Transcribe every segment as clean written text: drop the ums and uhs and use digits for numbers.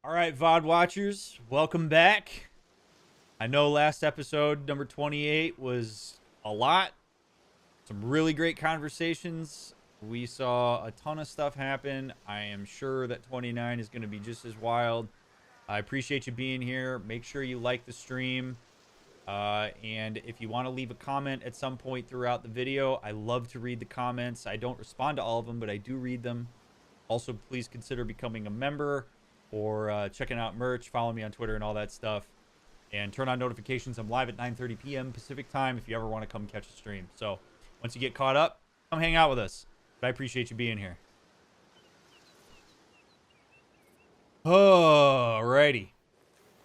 All right, VOD watchers, welcome back. I know last episode, number 28, was a lot. Some really great conversations. We saw a ton of stuff happen. I am sure that 29 is going to be just as wild. I appreciate you being here. Make sure you like the stream. And if you want to leave a comment at some point throughout the video, I love to read the comments. I don't respond to all of them, but I do read them. Also, please consider becoming a member or checking out merch. Follow me on Twitter and all that stuff. And turn on notifications. I'm live at 9:30 p.m. Pacific time if you ever want to come catch a stream. So once you get caught up, come hang out with us. But I appreciate you being here. Alrighty.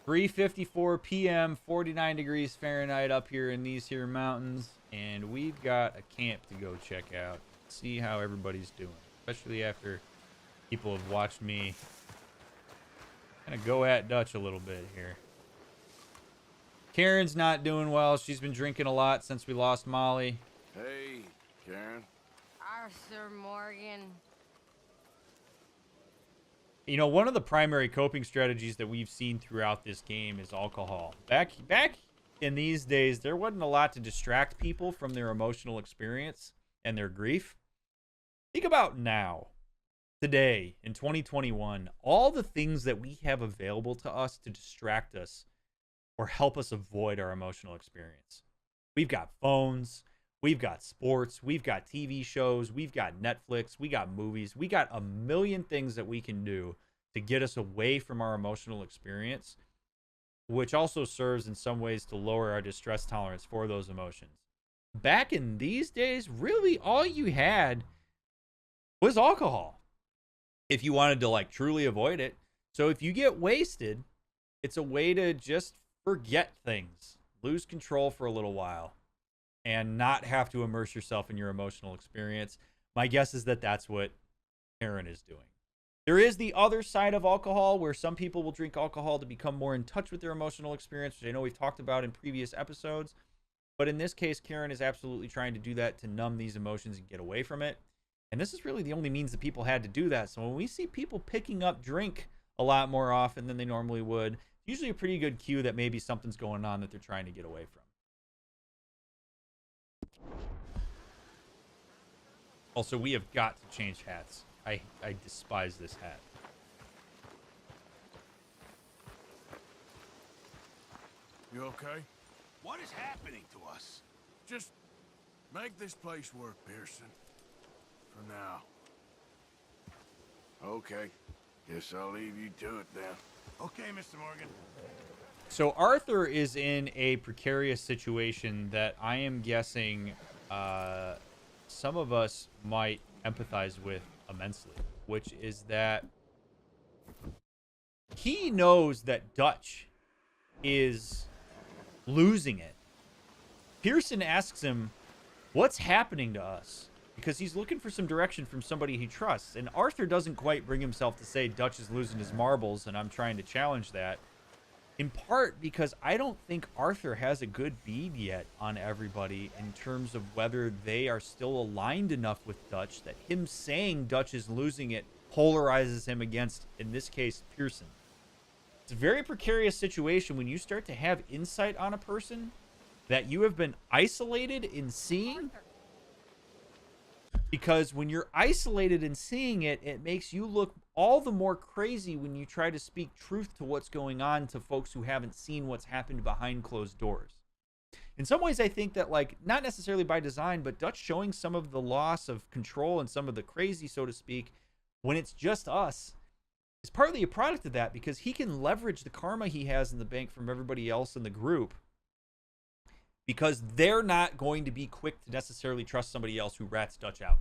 3:54 p.m., 49 degrees Fahrenheit up here in these here mountains. And we've got a camp to go check out. See how everybody's doing. Especially after people have watched me kind of go at Dutch a little bit here. Karen's not doing well. She's been drinking a lot since we lost Molly. Hey, Karen. Arthur Morgan. You know, one of the primary coping strategies that we've seen throughout this game is alcohol. Back in these days, there wasn't a lot to distract people from their emotional experience and their grief. Think about now. Today, in 2021, all the things that we have available to us to distract us or help us avoid our emotional experience. We've got phones, we've got sports, we've got TV shows, we've got Netflix, we got movies, we got a million things that we can do to get us away from our emotional experience, which also serves in some ways to lower our distress tolerance for those emotions. Back in these days, really all you had was alcohol. If you wanted to like truly avoid it. So if you get wasted, it's a way to just forget things, lose control for a little while, and not have to immerse yourself in your emotional experience. My guess is that that's what Karen is doing. There is the other side of alcohol where some people will drink alcohol to become more in touch with their emotional experience, which I know we've talked about in previous episodes. But in this case, Karen is absolutely trying to do that to numb these emotions and get away from it. And this is really the only means that people had to do that. So when we see people picking up drink a lot more often than they normally would, it's usually a pretty good cue that maybe something's going on that they're trying to get away from. Also, we have got to change hats. I despise this hat. You okay? What is happening to us? Just make this place work, Pearson. For now. Okay. Guess I'll leave you to it then. Okay, Mr. Morgan. So Arthur is in a precarious situation that I am guessing some of us might empathize with immensely, which is that he knows that Dutch is losing it. Pearson asks him, "What's happening to us?" Because he's looking for some direction from somebody he trusts. And Arthur doesn't quite bring himself to say Dutch is losing his marbles, and I'm trying to challenge that. In part because I don't think Arthur has a good bead yet on everybody in terms of whether they are still aligned enough with Dutch that him saying Dutch is losing it polarizes him against, in this case, Pearson. It's a very precarious situation when you start to have insight on a person that you have been isolated in seeing. Because when you're isolated in seeing it, it makes you look all the more crazy when you try to speak truth to what's going on to folks who haven't seen what's happened behind closed doors. In some ways, I think that, like, not necessarily by design, but Dutch showing some of the loss of control and some of the crazy, so to speak, when it's just us, is partly a product of that because he can leverage the karma he has in the bank from everybody else in the group because they're not going to be quick to necessarily trust somebody else who rats Dutch out.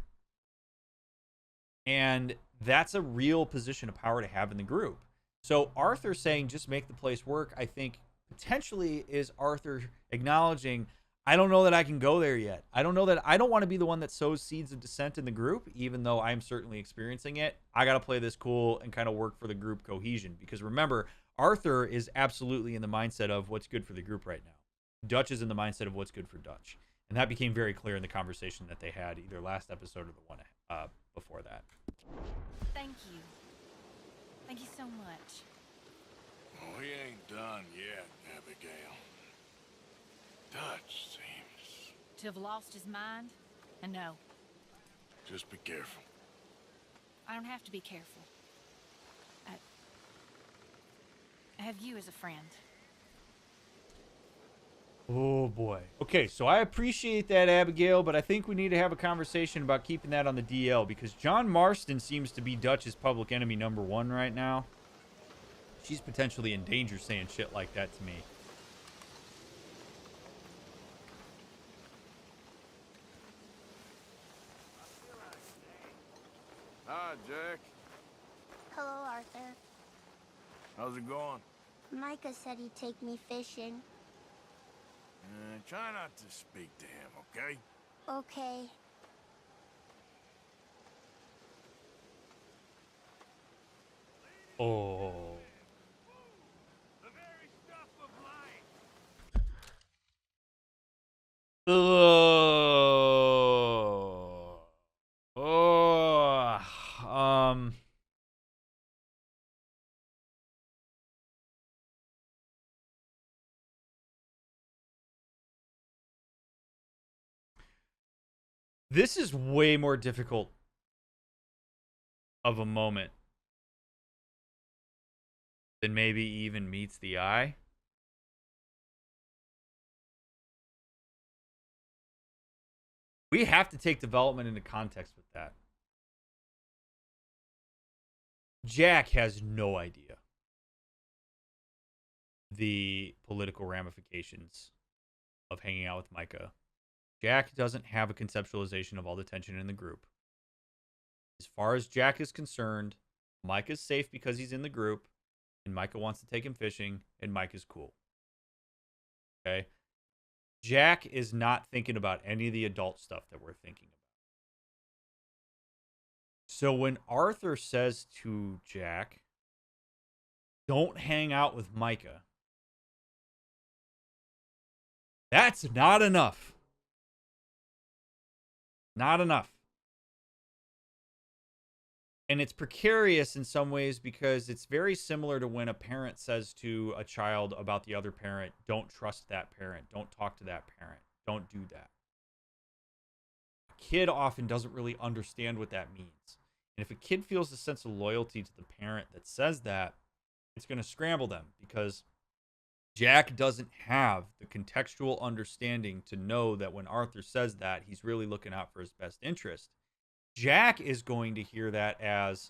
And that's a real position of power to have in the group. So Arthur saying just make the place work, I think potentially is Arthur acknowledging, I don't know that I can go there yet. I don't want to be the one that sows seeds of dissent in the group, even though I'm certainly experiencing it. I got to play this cool and kind of work for the group cohesion. Because remember, Arthur is absolutely in the mindset of what's good for the group right now. Dutch is in the mindset of what's good for Dutch. And that became very clear in the conversation that they had either last episode or the one before that. Thank you. Thank you so much. To have lost his mind? And no, Just be careful. I don't have to be careful. I have you as a friend. Oh boy. Okay, so I appreciate that, Abigail, but I think we need to have a conversation about keeping that on the DL because John Marston seems to be Dutch's public enemy #1 right now. She's potentially in danger saying shit like that to me. Hi, Jack. Hello, Arthur. How's it going? Micah said he'd take me fishing. Try not to speak to him, okay? Okay. Oh. The very stuff of life. This is way more difficult of a moment than maybe even meets the eye. We have to take development into context with that. Jack has no idea the political ramifications of hanging out with Micah. Jack doesn't have a conceptualization of all the tension in the group. As far as Jack is concerned, Micah's safe because he's in the group, and Micah wants to take him fishing, and Mike is cool. Okay? Jack is not thinking about any of the adult stuff that we're thinking about. So when Arthur says to Jack, don't hang out with Micah, that's not enough. Not enough. And it's precarious in some ways because it's very similar to when a parent says to a child about the other parent, don't trust that parent, don't talk to that parent, don't do that. A kid often doesn't really understand what that means. And if a kid feels a sense of loyalty to the parent that says that, it's going to scramble them because Jack doesn't have the contextual understanding to know that when Arthur says that, he's really looking out for his best interest. Jack is going to hear that as,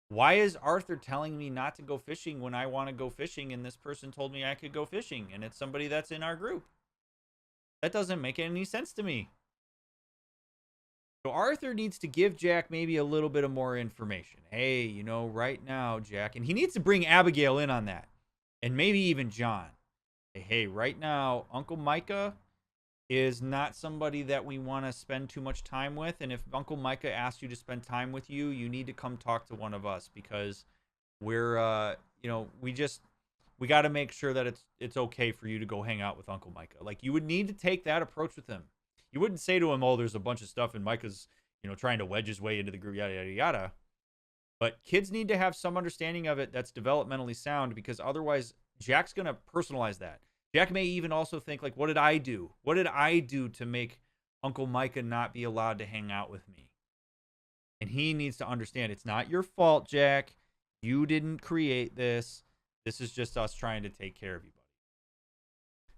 why is Arthur telling me not to go fishing when I want to go fishing and this person told me I could go fishing and it's somebody that's in our group? That doesn't make any sense to me. So Arthur needs to give Jack maybe a little bit of more information. Hey, you know, right now, Jack, and he needs to bring Abigail in on that and maybe even John. Hey, right now, Uncle Micah is not somebody that we want to spend too much time with. And if Uncle Micah asks you to spend time with you, you need to come talk to one of us because we're, we got to make sure that it's okay for you to go hang out with Uncle Micah. Like, you would need to take that approach with him. You wouldn't say to him, oh, there's a bunch of stuff and Micah's, trying to wedge his way into the group, yada, yada, yada. But kids need to have some understanding of it that's developmentally sound because otherwise Jack's going to personalize that. Jack may even also think, like, what did I do? What did I do to make Uncle Micah not be allowed to hang out with me? And he needs to understand it's not your fault, Jack. You didn't create this. This is just us trying to take care of you, buddy.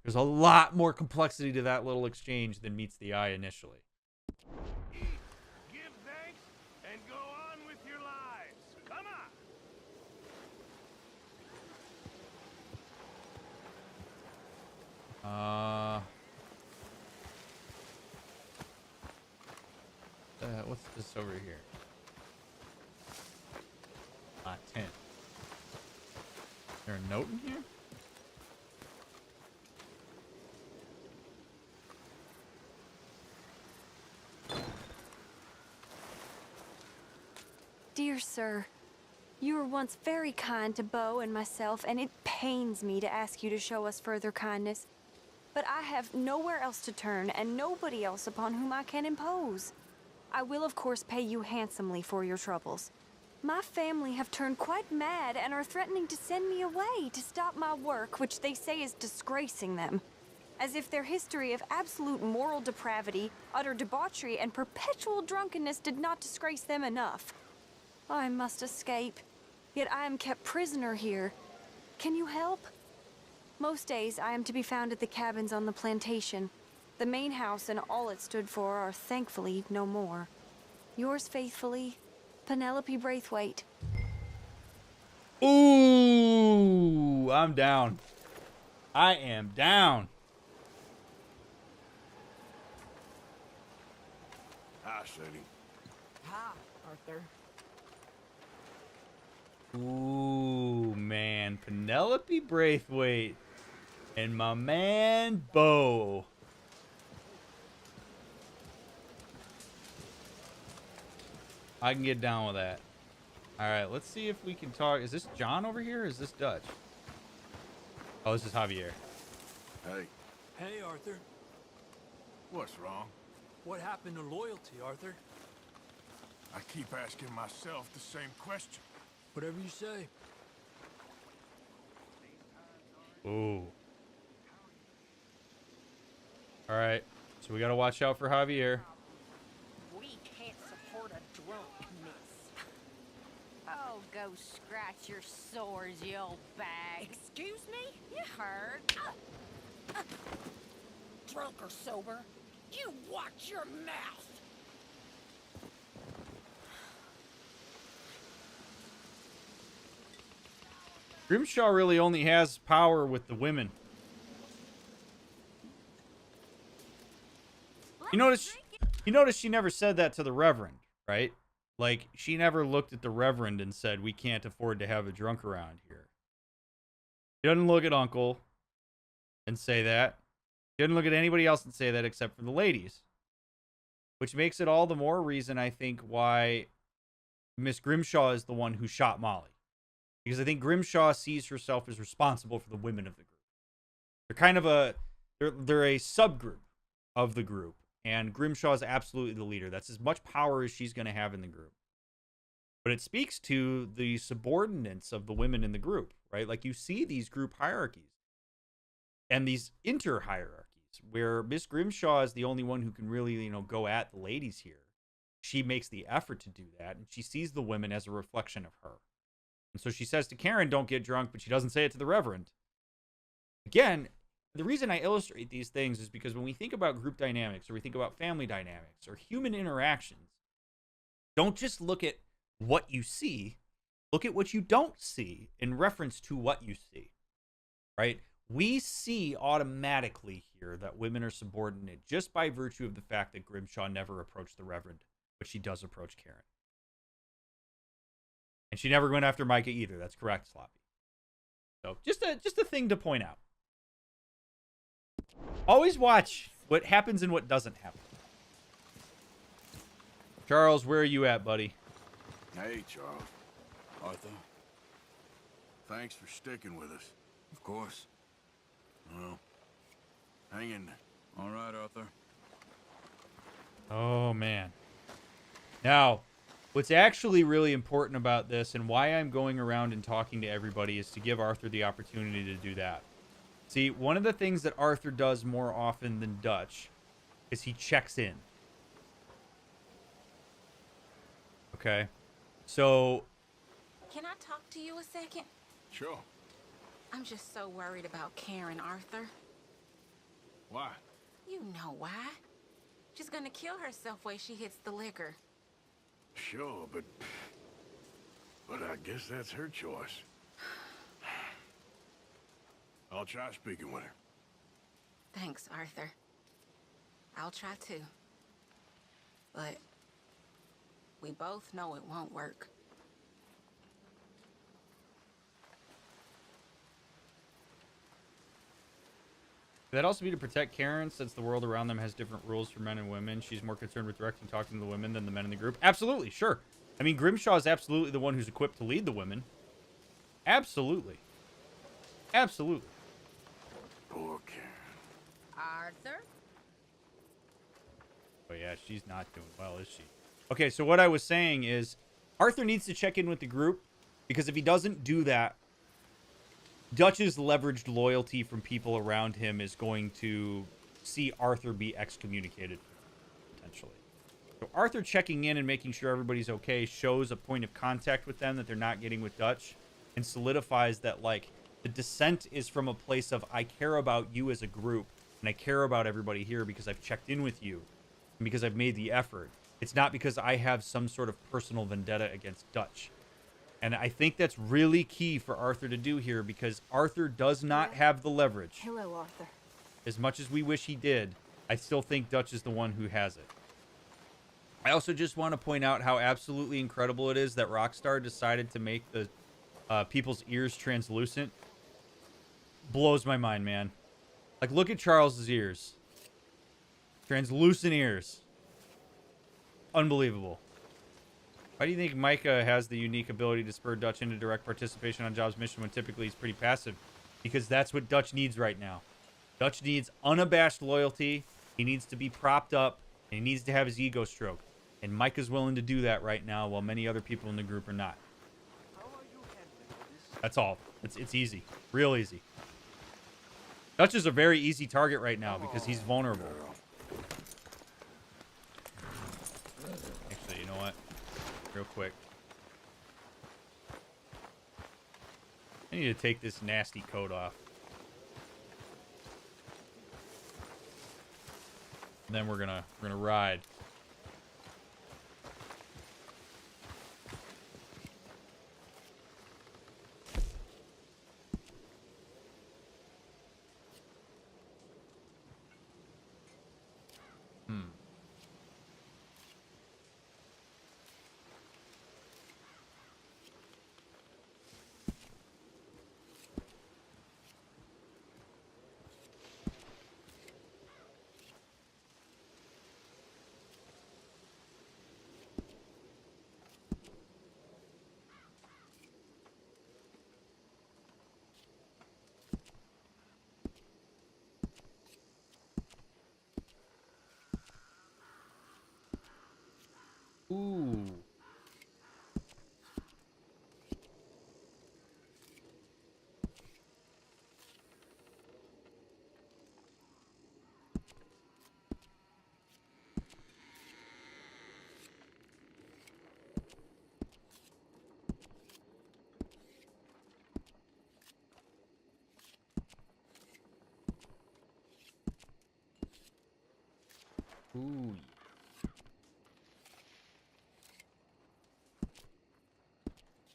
There's a lot more complexity to that little exchange than meets the eye initially. Eat, give thanks, and go on with your lives. Come on. What's this over here? 10. Is there a note in here? Dear sir, you were once very kind to Beau and myself, and it pains me to ask you to show us further kindness. But I have nowhere else to turn, and nobody else upon whom I can impose. I will, of course, pay you handsomely for your troubles. My family have turned quite mad and are threatening to send me away to stop my work, which they say is disgracing them. as if their history of absolute moral depravity, utter debauchery, and perpetual drunkenness did not disgrace them enough. I must escape, yet I am kept prisoner here. Can you help? Most days I am to be found at the cabins on the plantation. The main house and all it stood for are thankfully no more. Yours faithfully, Penelope Braithwaite. Ooh, I'm down. I am down. Hi, Sadie. Ha, Arthur. Ooh, man. Penelope Braithwaite and my man Bo. I can get down with that. All right, let's see if we can talk. Is this John over here? Or is this Dutch? Oh, this is Javier. Hey, Hey, Arthur. what's wrong? What happened to loyalty, Arthur? I keep asking myself the same question. Whatever you say. Ooh. All right, so we got to watch out for Javier. We can't support a drunk, miss. Oh, go scratch your sores, you old bag. Excuse me? You heard. Drunk or sober, you watch your mouth. Grimshaw really only has power with the women. You notice she never said that to the Reverend, right? Like, she never looked at the Reverend and said, we can't afford to have a drunk around here. She doesn't look at Uncle and say that. She doesn't look at anybody else and say that except for the ladies. Which makes it all the more reason, I think, why Miss Grimshaw is the one who shot Molly. Because I think Grimshaw sees herself as responsible for the women of the group. They're kind of they're a subgroup of the group. And Grimshaw is absolutely the leader. That's as much power as she's going to have in the group. But it speaks to the subordinates of the women in the group, right? Like, you see these group hierarchies and these inter-hierarchies where Miss Grimshaw is the only one who can really, go at the ladies here. She makes the effort to do that, and she sees the women as a reflection of her. And so she says to Karen, don't get drunk, but she doesn't say it to the Reverend. Again, the reason I illustrate these things is because when we think about group dynamics, or we think about family dynamics, or human interactions, don't just look at what you see, look at what you don't see in reference to what you see, right? We see automatically here that women are subordinate just by virtue of the fact that Grimshaw never approached the Reverend, but she does approach Karen. And she never went after Micah either. That's correct, Sloppy. So just a thing to point out. Always watch what happens and what doesn't happen. Charles, where are you at, buddy? Hey, Charles. Arthur. Thanks for sticking with us. Of course. Well, hang in there. All right, Arthur. Oh, man. Now, what's actually really important about this and why I'm going around and talking to everybody is to give Arthur the opportunity to do that. See, one of the things that Arthur does more often than Dutch is he checks in. Okay? So... Can I talk to you a second? Sure. I'm just so worried about Karen, Arthur. Why? You know why. She's gonna kill herself when she hits the liquor. Sure, but I guess that's her choice. I'll try speaking with her. Thanks, Arthur. I'll try too. But we both know it won't work. Could that also be to protect Karen, since the world around them has different rules for men and women? She's more concerned with directing and talking to the women than the men in the group. Absolutely, sure. I mean, Grimshaw is absolutely the one who's equipped to lead the women. Absolutely. Absolutely. Poor Karen. Arthur? Oh, yeah, she's not doing well, is she? Okay, so what I was saying is Arthur needs to check in with the group, because if he doesn't do that, Dutch's leveraged loyalty from people around him is going to see Arthur be excommunicated, potentially. So Arthur checking in and making sure everybody's okay shows a point of contact with them that they're not getting with Dutch, and solidifies that, like, the dissent is from a place of, I care about you as a group, and I care about everybody here because I've checked in with you, and because I've made the effort. It's not because I have some sort of personal vendetta against Dutch. And I think that's really key for Arthur to do here, because Arthur does not have the leverage. Hello, Arthur. As much as we wish he did, I still think Dutch is the one who has it. I also just want to point out how absolutely incredible it is that Rockstar decided to make the people's ears translucent. Blows my mind, man. Like, look at Charles's ears. Translucent ears. Unbelievable. Why do you think Micah has the unique ability to spur Dutch into direct participation on Job's mission when typically he's pretty passive? Because that's what Dutch needs right now. Dutch needs unabashed loyalty. He needs to be propped up, and he needs to have his ego stroked. And Micah's willing to do that right now, while many other people in the group are not. That's all. It's easy. Real easy. Dutch is a very easy target right now because he's vulnerable. Actually, you know what? Real quick. I need to take this nasty coat off. And then we're gonna ride. Ooh. Ooh.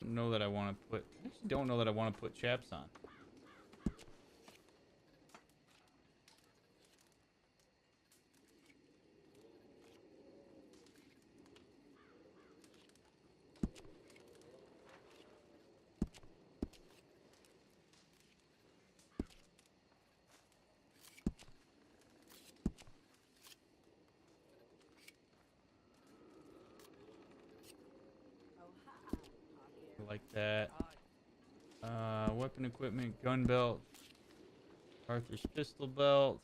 Know that I want to put. I actually don't know that I want to put chaps on. Like that. Weapon equipment, gun belt, Arthur's pistol belt,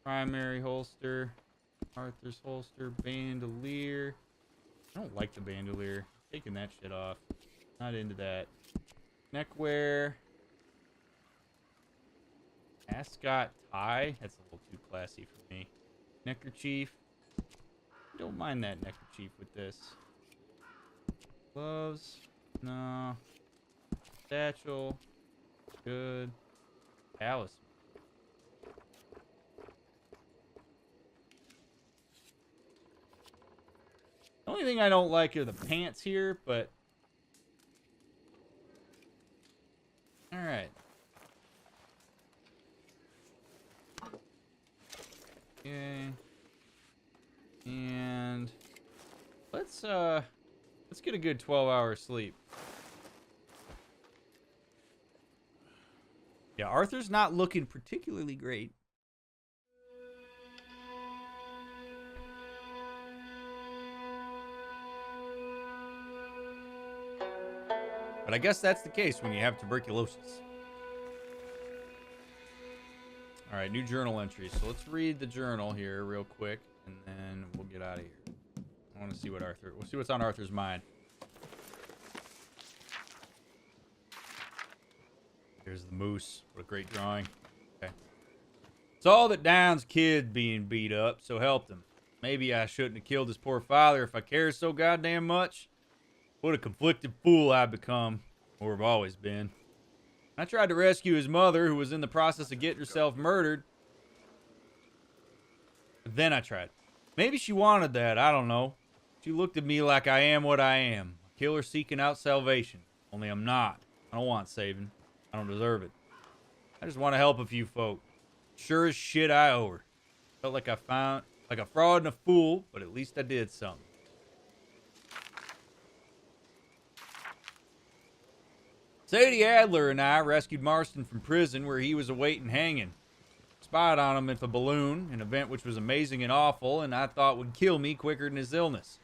primary holster, Arthur's holster, bandolier. I don't like the bandolier. Taking that shit off. Not into that. Neckwear. Ascot tie. That's a little too classy for me. Neckerchief. Don't mind that neckerchief with this. Gloves. No. Satchel. Good. Talisman. The only thing I don't like are the pants here, but... Alright. Okay. And... Let's get a good 12-hour sleep. Yeah, Arthur's not looking particularly great. But I guess that's the case when you have tuberculosis. All right, new journal entry. So let's read the journal here real quick, and then we'll get out of here. I want to see what we'll see what's on Arthur's mind. Here's the moose. What a great drawing. Okay. Saw that Down's kid being beat up, so helped him. Maybe I shouldn't have killed his poor father if I cared so goddamn much. What a conflicted fool I've become, or have always been. I tried to rescue his mother, who was in the process of getting herself murdered. But then I tried. Maybe she wanted that, I don't know. She looked at me like I am what I am. A killer seeking out salvation. Only I'm not. I don't want saving. I don't deserve it. I just want to help a few folk. Sure as shit I owe her. Felt like I found like a fraud and a fool, but at least I did something. Sadie Adler and I rescued Marston from prison where he was awaiting hanging. Spied on him with a balloon, an event which was amazing and awful, and I thought would kill me quicker than his illness.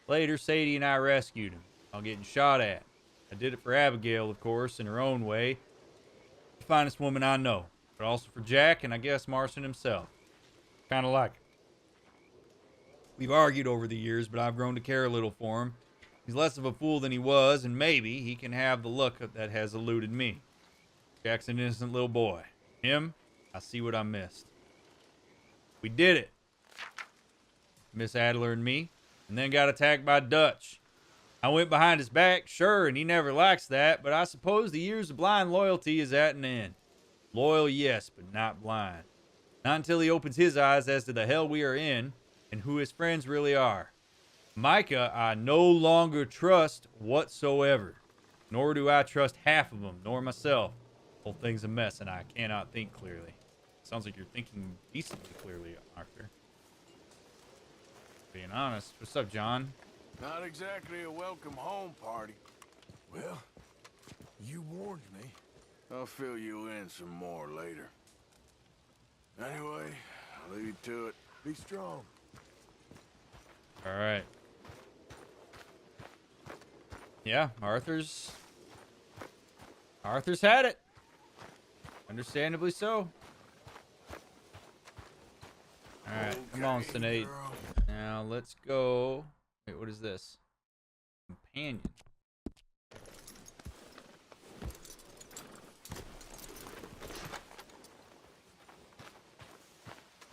Later, Sadie and I rescued him while getting shot at. I did it for Abigail, of course, in her own way. The finest woman I know. But also for Jack and I guess Marston himself. Kind of like her. We've argued over the years, but I've grown to care a little for him. He's less of a fool than he was, and maybe he can have the luck that has eluded me. Jack's an innocent little boy. Him, I see what I missed. We did it. Miss Adler and me, and then got attacked by Dutch. I went behind his back, sure, and he never likes that, but I suppose the years of blind loyalty is at an end. Loyal, yes, but not blind. Not until he opens his eyes as to the hell we are in and who his friends really are. Micah, I no longer trust whatsoever. Nor do I trust half of them, nor myself. The whole thing's a mess, and I cannot think clearly. Sounds like you're thinking decently clearly, Arthur. Being honest. What's up, John? Not exactly a welcome home party. Well, you warned me. I'll fill you in some more later. Anyway, I'll leave you to it. Be strong. All right. Yeah, Arthur's had it. Understandably so. All right, come on, Sinead. Now let's go. Wait, what is this? Companion.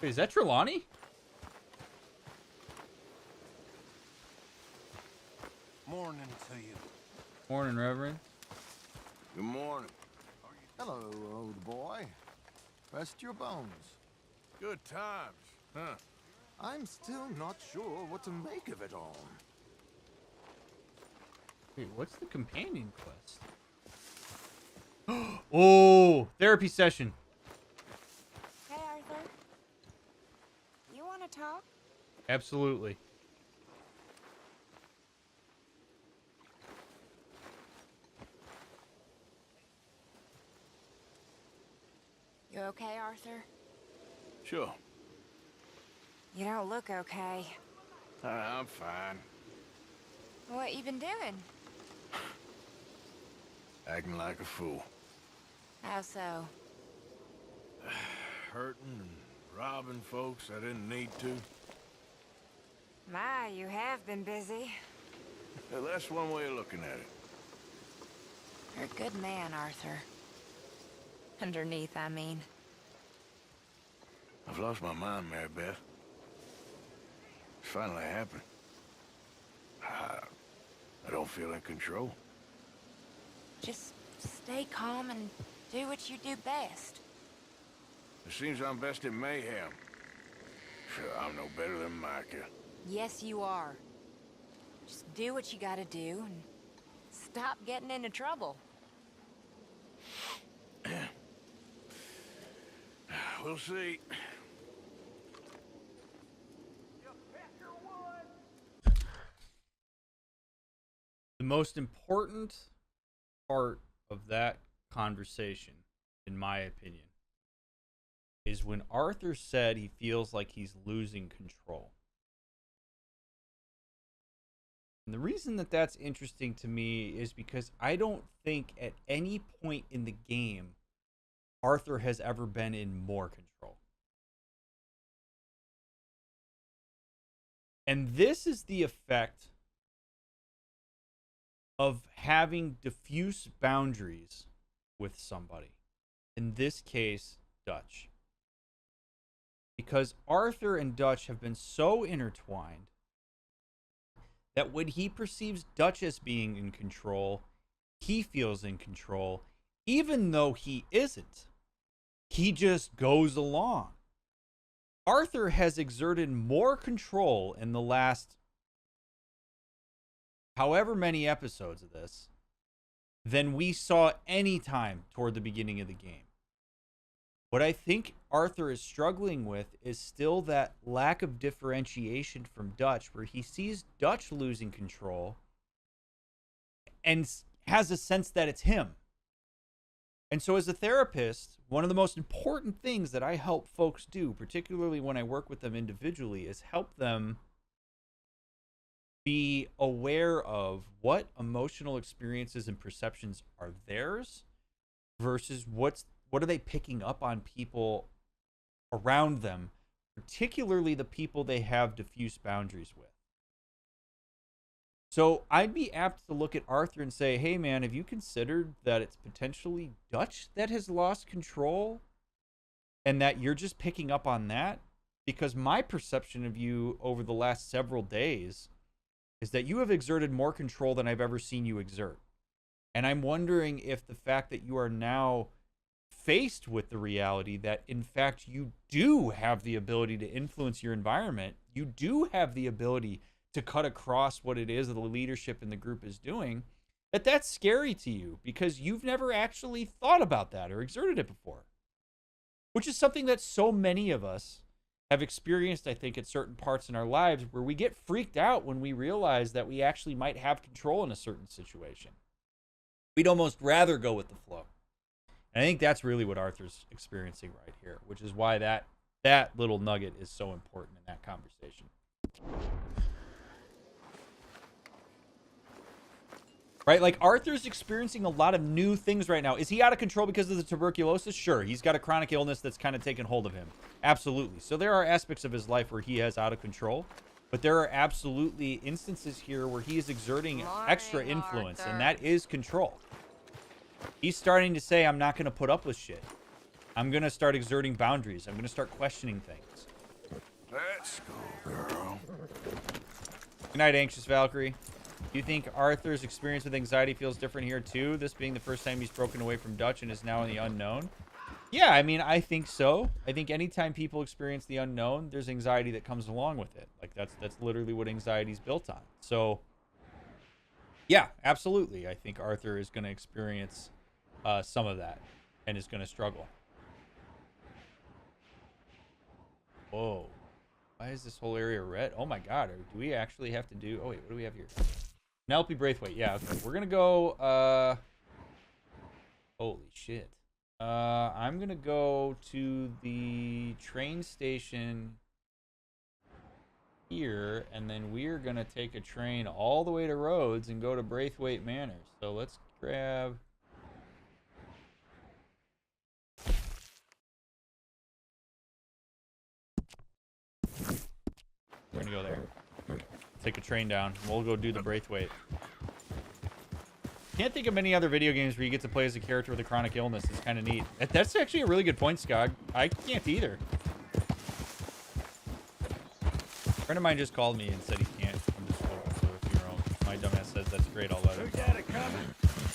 Wait, is that Trelawney? Morning to you. Morning, Reverend. Good morning. Hello, old boy. Rest your bones. Good times, huh? I'm still not sure what to make of it all. Wait, what's the companion quest? Oh, therapy session. Hey, Arthur. You want to talk? Absolutely. You okay, Arthur? Sure. You don't look okay. I'm fine. What you been doing? Acting like a fool. How so? Hurting and robbing folks I didn't need to. My, you have been busy. Well, that's one way of looking at it. You're a good man, Arthur. Underneath, I mean. I've lost my mind, Mary Beth. It's finally happened. I don't feel in control. Just stay calm and do what you do best. It seems I'm best in mayhem. Sure, I'm no better than Micah. Yes, you are. Just do what you gotta do and stop getting into trouble. We'll see. The most important part of that conversation, in my opinion, is when Arthur said he feels like he's losing control. And the reason that that's interesting to me is because I don't think at any point in the game Arthur has ever been in more control. And this is the effect of having diffuse boundaries with somebody. In this case, Dutch. Because Arthur and Dutch have been so intertwined that when he perceives Dutch as being in control, he feels in control, even though he isn't. He just goes along. Arthur has exerted more control in the last however many episodes of this than we saw any time toward the beginning of the game. What I think Arthur is struggling with is still that lack of differentiation from Dutch, where he sees Dutch losing control and has a sense that it's him. And so as a therapist, one of the most important things that I help folks do, particularly when I work with them individually, is help them be aware of what emotional experiences and perceptions are theirs versus what are they picking up on people around them, particularly the people they have diffuse boundaries with. So I'd be apt to look at Arthur and say, hey man, have you considered that it's potentially Dutch that has lost control and that you're just picking up on that? Because my perception of you over the last several days is that you have exerted more control than I've ever seen you exert. And I'm wondering if the fact that you are now faced with the reality that in fact you do have the ability to influence your environment, you do have the ability to cut across what it is that the leadership in the group is doing, that's scary to you because you've never actually thought about that or exerted it before, which is something that so many of us have experienced, I think, at certain parts in our lives where we get freaked out when we realize that we actually might have control in a certain situation. We'd almost rather go with the flow. And I think that's really what Arthur's experiencing right here, which is why that little nugget is so important in that conversation. Right? Like, Arthur's experiencing a lot of new things right now. Is he out of control because of the tuberculosis? Sure. He's got a chronic illness that's kind of taken hold of him. Absolutely. So there are aspects of his life where he has out of control. But there are absolutely instances here where he is exerting extra influence, and that is control. He's starting to say, I'm not going to put up with shit. I'm going to start exerting boundaries. I'm going to start questioning things. Let's go, girl. Good night, Anxious Valkyrie. Do you think Arthur's experience with anxiety feels different here too? This being the first time he's broken away from Dutch and is now in the unknown? Yeah, I mean, I think so. I think anytime people experience the unknown, there's anxiety that comes along with it. Like that's literally what anxiety is built on. So yeah, absolutely. I think Arthur is going to experience some of that and is going to struggle. Whoa. Why is this whole area red? Oh my god. Do we actually have to do... Oh wait, what do we have here? Penelope Braithwaite. Yeah, okay. We're going to go... Holy shit. I'm going to go to the train station here, and then we're going to take a train all the way to Rhodes and go to Braithwaite Manor. So let's grab... We're gonna go there. Take a train down. We'll go do the Braithwaite. Can't think of many other video games where you get to play as a character with a chronic illness. It's kind of neat. That's actually a really good point, Skog. I can't either. A friend of mine just called me and said he can't come to school, so if your own. My dumbass says that's great. I'll let him.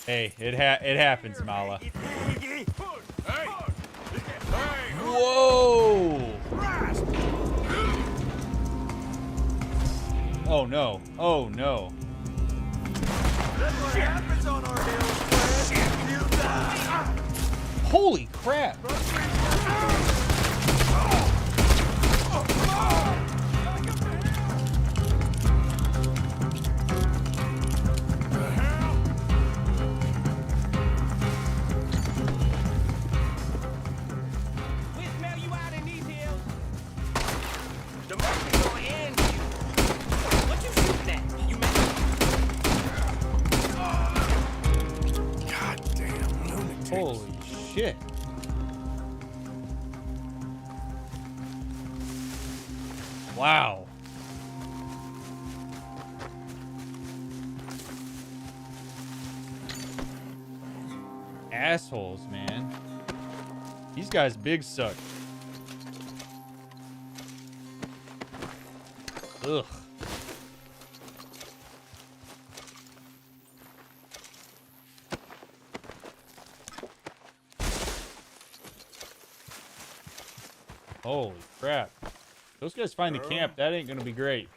Hey, it happens, Mala. Whoa! Oh no. Oh no. That's what happens on our hills, friend. You die. Holy crap. We smell you out in these hills. The mercy's gonna end you. What you shooting at? You Goddamn lunatics. Holy shit. Wow. Assholes, man. These guys big suck. Ugh. Holy crap. Those guys find the camp. That ain't gonna be great.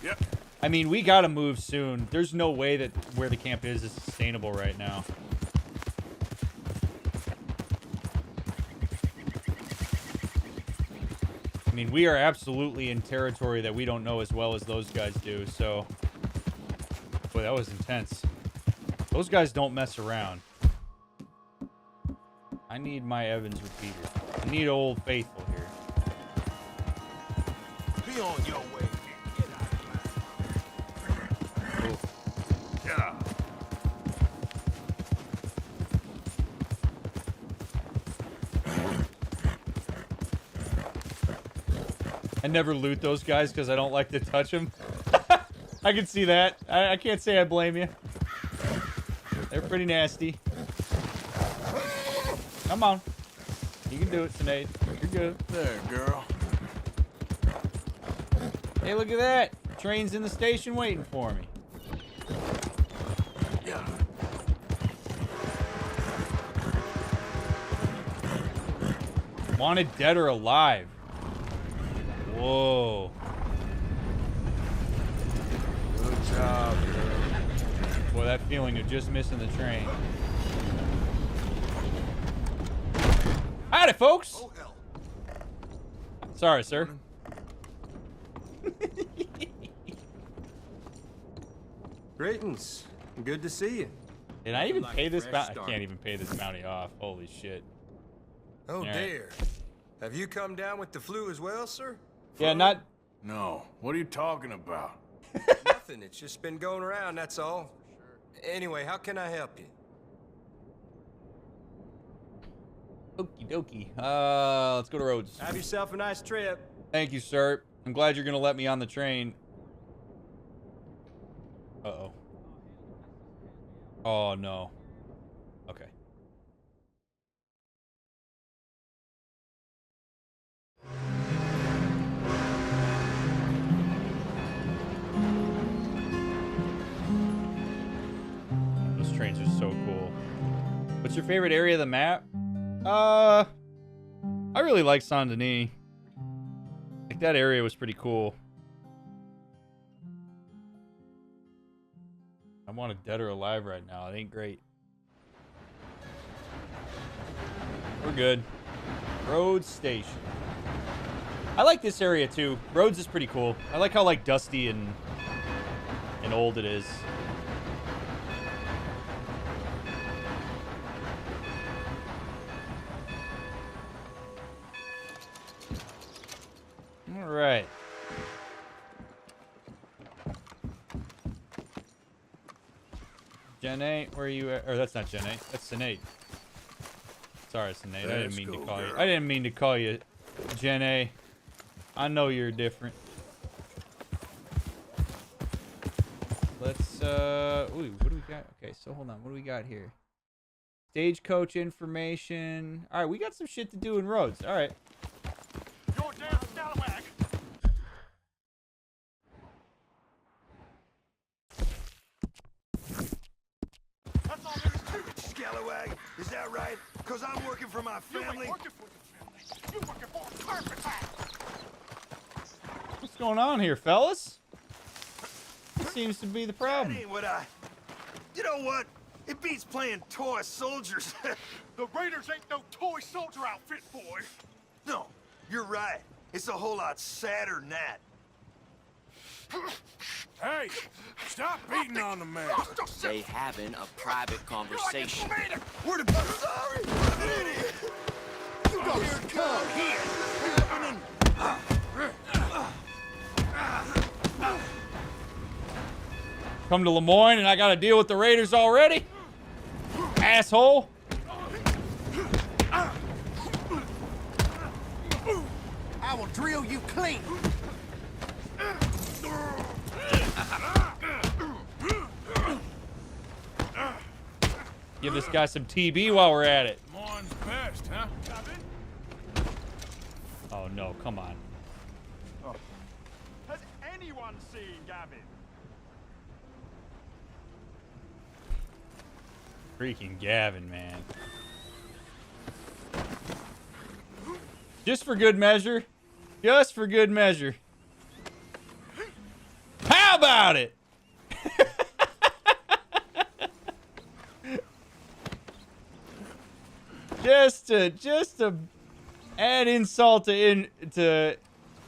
Yep. I mean, we gotta move soon. There's no way that where the camp is sustainable right now. I mean, we are absolutely in territory that we don't know as well as those guys do, so... Boy, that was intense. Those guys don't mess around. I need my Evans repeater. I need Old Faithful here. Be on your way. Get out of here. Yeah. I never loot those guys because I don't like to touch them. I can see that. I can't say I blame you. They're pretty nasty. Come on. You can do it, Sinead. You're good. There, girl. Hey, look at that. Train's in the station waiting for me. Yeah. Wanted dead or alive. Whoa. Good job, girl. Boy, that feeling of just missing the train. Howdy, folks. Oh, hell. Sorry, sir. Greetings. Good to see you. Did I even pay this bounty? I can't even pay this bounty off. Holy shit. Oh, All right. dear. Have you come down with the flu as well, sir? Yeah, not... No. What are you talking about? Nothing. It's just been going around, that's all. Anyway, how can I help you? Okie dokie. Let's go to Rhodes. Have yourself a nice trip. Thank you, sir. I'm glad you're gonna let me on the train. Uh-oh. Oh, no. Okay. Those trains are so cool. What's your favorite area of the map? I really like Saint Denis. Like, that area was pretty cool. I want a dead or alive right now. It ain't great. We're good. Rhodes Station. I like this area too. Rhodes is pretty cool. I like how like dusty and old it is. All right. Gen 8, where are you at? Or that's not Gen 8. That's Sinead. Sorry, Sinead. I didn't mean to call you. I didn't mean to call you Gen A. I know you're different. Let's ooh, what do we got? Okay, so hold on. What do we got here? Stagecoach information. All right, we got some shit to do in Rhodes. All right. You're down, Scalawag. That's all there is to it. Scalawag, is that right? Because I'm working for my You ain't family. working for your family. You're working for a carpet bag. What's going on here, fellas? What seems to be the problem? That ain't what I... You know what? It beats playing toy soldiers. The Raiders ain't no toy soldier outfit, boy. No, you're right. It's a whole lot sadder than that. Hey, stop beating on the man. They having a private conversation. Where the... Sorry, I'm an idiot. You go here, come here. Happening. Come to Lemoyne and I gotta deal with the Raiders already? Asshole. I will drill you clean. Give this guy some TB while we're at it. Mine's best, huh? Oh no, come on. Oh. Has anyone seen Gavin? Freaking Gavin, man. Just for good measure. Just for good measure. How about it? just to add insult to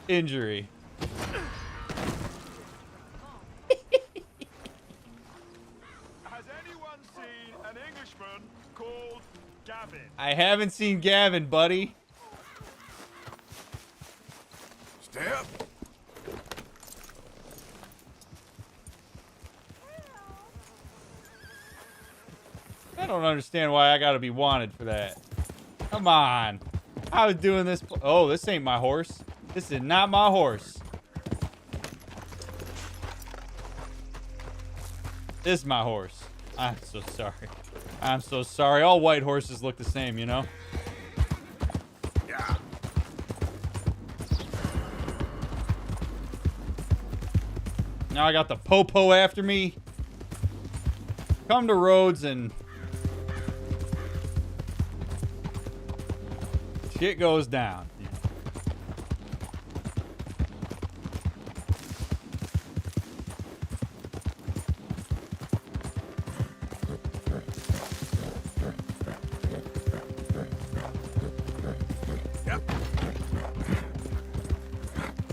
injury. Has anyone seen an Englishman called Gavin? I haven't seen Gavin, buddy. Step. I don't understand why I gotta be wanted for that. Come on. I was doing this. Oh, this ain't my horse. This is not my horse. This is my horse. I'm so sorry. I'm so sorry. All white horses look the same, you know? Yeah. Now I got the popo after me. Come to Rhodes and shit goes down.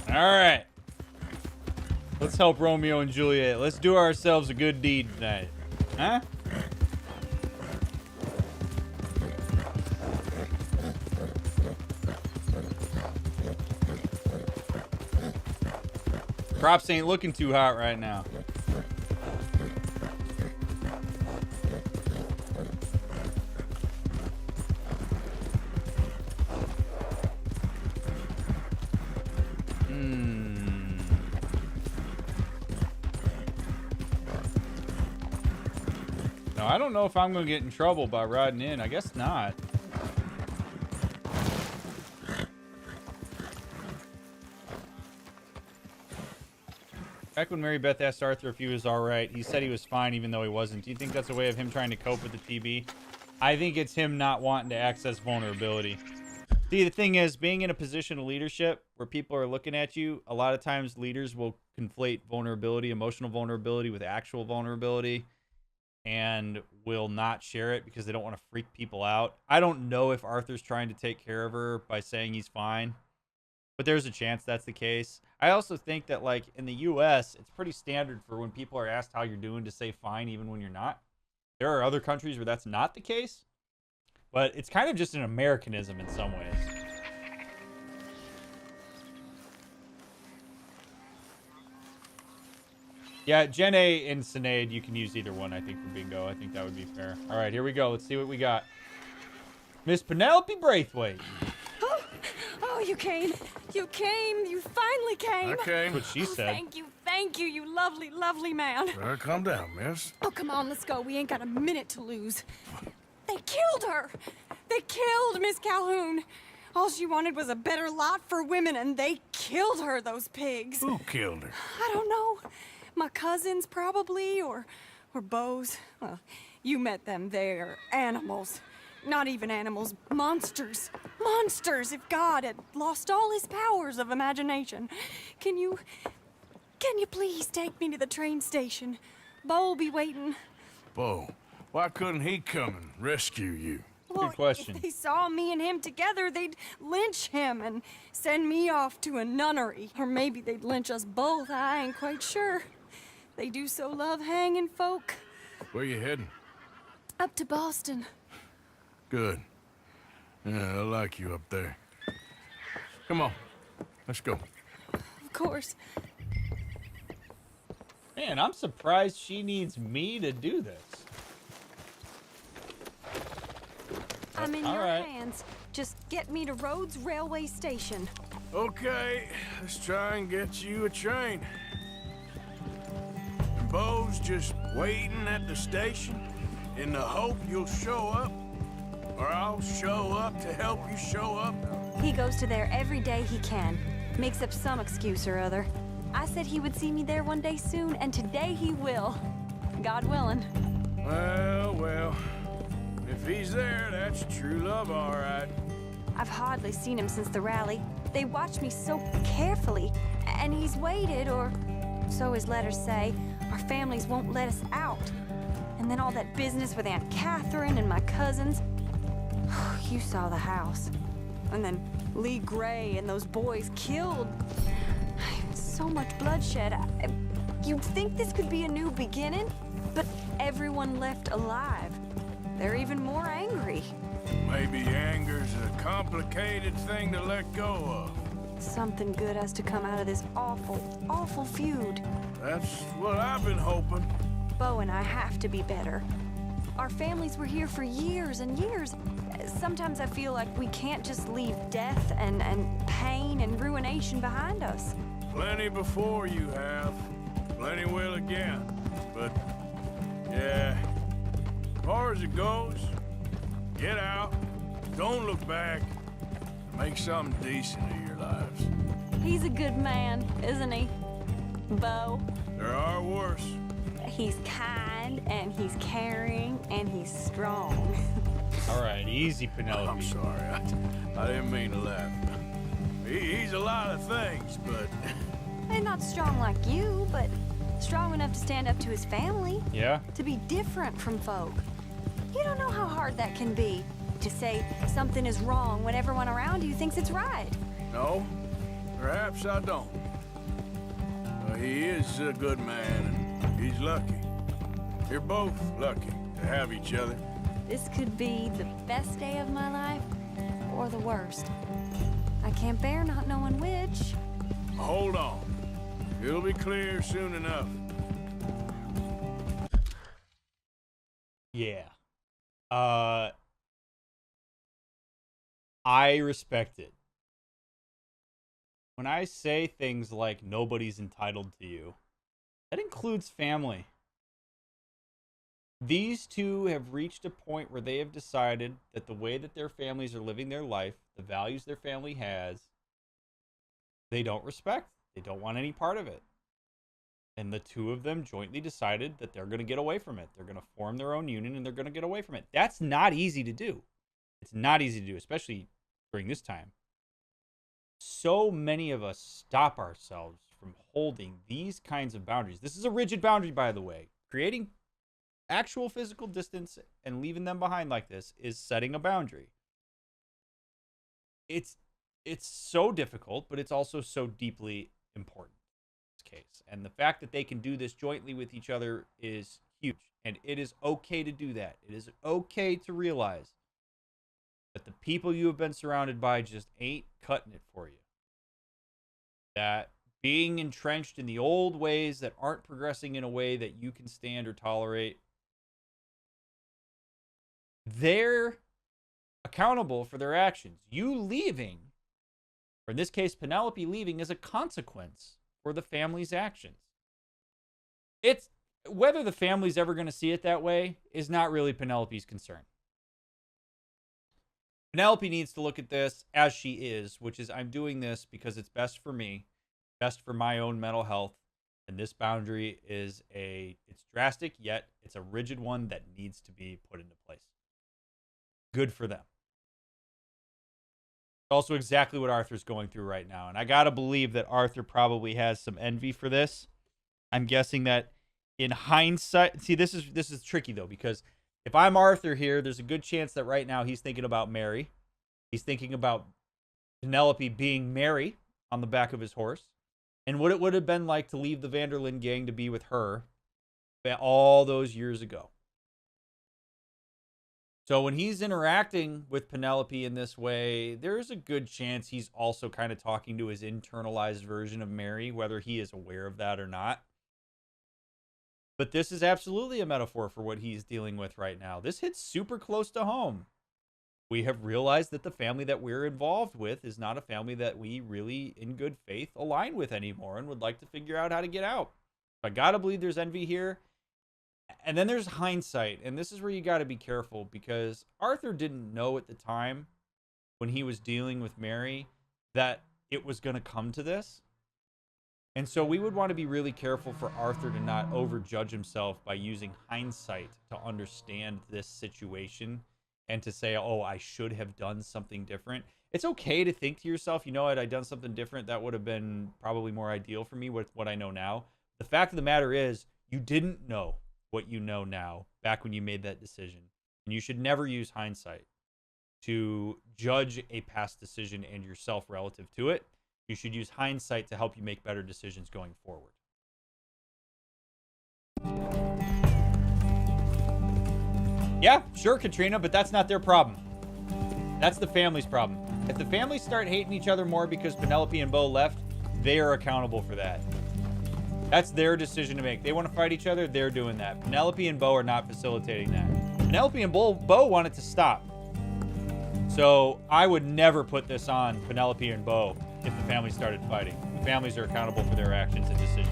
All right. Let's help Romeo and Juliet. Let's do ourselves a good deed tonight. Huh? Crops ain't looking too hot right now. No, I don't know if I'm going to get in trouble by riding in. I guess not. Back when Mary Beth asked Arthur if he was all right, he said he was fine even though he wasn't. Do you think that's a way of him trying to cope with the TB? I think it's him not wanting to access vulnerability. See, the thing is, being in a position of leadership where people are looking at you, a lot of times leaders will conflate vulnerability, emotional vulnerability with actual vulnerability, and will not share it because they don't want to freak people out. I don't know if Arthur's trying to take care of her by saying he's fine, but there's a chance that's the case. I also think that, like, in the U.S., it's pretty standard for when people are asked how you're doing to say fine even when you're not. There are other countries where that's not the case, but it's kind of just an Americanism in some ways. Yeah, Gen A and Sinead, you can use either one, I think, for bingo. I think that would be fair. All right, here we go. Let's see what we got. Miss Penelope Braithwaite. Oh, you came. You came. You finally came. I came. That's what she said. Thank you, you lovely, lovely man. Calm down, miss. Oh, come on, let's go. We ain't got a minute to lose. They killed her. They killed Miss Calhoun. All she wanted was a better lot for women, and they killed her, those pigs. Who killed her? I don't know. My cousins, probably, or Beau's. Well, you met them. They're animals. Not even animals. Monsters. Monsters, if God had lost all his powers of imagination. Can you please take me to the train station? Beau'll be waiting. Beau, why couldn't he come and rescue you? Well, good question. If they saw me and him together, they'd lynch him and send me off to a nunnery. Or maybe they'd lynch us both. I ain't quite sure. They do so love hanging folk. Where you heading? Up to Boston. Good. Yeah, I like you up there. Come on, let's go. Of course. Man, I'm surprised she needs me to do this. I'm in all your right. hands. Just get me to Rhodes Railway Station. Okay, let's try and get you a train. Beau's just waiting at the station. in the hope you'll show up, or I'll show up to help you show up. He goes to there every day he can. Makes up some excuse or other. I said he would see me there one day soon, and today he will. God willing. Well, if he's there, that's true love, all right. I've hardly seen him since the rally. They watch me so carefully, and he's waited, or so his letters say. Our families won't let us out. And then all that business with Aunt Catherine and my cousins. You saw the house. And then Lee Gray and those boys killed. So much bloodshed. You'd think this could be a new beginning, but everyone left alive. They're even more angry. Maybe anger's a complicated thing to let go of. Something good has to come out of this awful, awful feud. That's what I've been hoping. Bo and I have to be better. Our families were here for years and years. Sometimes I feel like we can't just leave death and pain and ruination behind us. Plenty before you have. Plenty will again. But, yeah, as far as it goes, get out, don't look back, make something decent of your lives. He's a good man, isn't he, Bo? There are worse. He's kind, and he's caring, and he's strong. All right, easy, Penelope. I'm sorry, I didn't mean to laugh. He's a lot of things, but... And not strong like you, but strong enough to stand up to his family. Yeah? To be different from folk. You don't know how hard that can be, to say something is wrong when everyone around you thinks it's right. No, perhaps I don't. He is a good man, and he's lucky. You're both lucky to have each other. This could be the best day of my life, or the worst. I can't bear not knowing which. Hold on. It'll be clear soon enough. Yeah. I respect it. When I say things like nobody's entitled to you, that includes family. These two have reached a point where they have decided that the way that their families are living their life, the values their family has, they don't respect. They don't want any part of it. And the two of them jointly decided that they're going to get away from it. They're going to form their own union and they're going to get away from it. That's not easy to do. It's not easy to do, especially during this time. So many of us stop ourselves from holding these kinds of boundaries. This is a rigid boundary, by the way. Creating actual physical distance and leaving them behind like this is setting a boundary. It's so difficult, but it's also so deeply important in this case. And the fact that they can do this jointly with each other is huge. And it is okay to do that. It is okay to realize that the people you have been surrounded by just ain't cutting it for you. That being entrenched in the old ways that aren't progressing in a way that you can stand or tolerate, they're accountable for their actions. You leaving, or in this case, Penelope leaving, is a consequence for the family's actions. It's whether the family's ever going to see it that way is not really Penelope's concern. Penelope needs to look at this as she is, which is, I'm doing this because it's best for me, best for my own mental health. And this boundary is it's drastic, yet it's a rigid one that needs to be put into place. Good for them. It's also exactly what Arthur's going through right now. And I got to believe that Arthur probably has some envy for this. I'm guessing that in hindsight, see, this is tricky though, because if I'm Arthur here, there's a good chance that right now he's thinking about Mary. He's thinking about Penelope being Mary on the back of his horse, and what it would have been like to leave the Vanderlyn gang to be with her all those years ago. So when he's interacting with Penelope in this way, there's a good chance he's also kind of talking to his internalized version of Mary, whether he is aware of that or not. But this is absolutely a metaphor for what he's dealing with right now. This hits super close to home. We have realized that the family that we're involved with is not a family that we really, in good faith, align with anymore and would like to figure out how to get out. I gotta believe there's envy here. And then there's hindsight, and this is where you got to be careful, because Arthur didn't know at the time when he was dealing with Mary that it was going to come to this. And so we would want to be really careful for Arthur to not overjudge himself by using hindsight to understand this situation and to say, oh, I should have done something different. It's okay to think to yourself, you know what, I'd done something different. That would have been probably more ideal for me with what I know now. The fact of the matter is, you didn't know what you know now back when you made that decision. And you should never use hindsight to judge a past decision and yourself relative to it. You should use hindsight to help you make better decisions going forward. Yeah, sure, Katrina, but that's not their problem. That's the family's problem. If the families start hating each other more because Penelope and Bo left, they are accountable for that. That's their decision to make. They want to fight each other, they're doing that. Penelope and Bo are not facilitating that. Penelope and Bo want it to stop. So I would never put this on Penelope and Bo if the families started fighting. The families are accountable for their actions and decisions.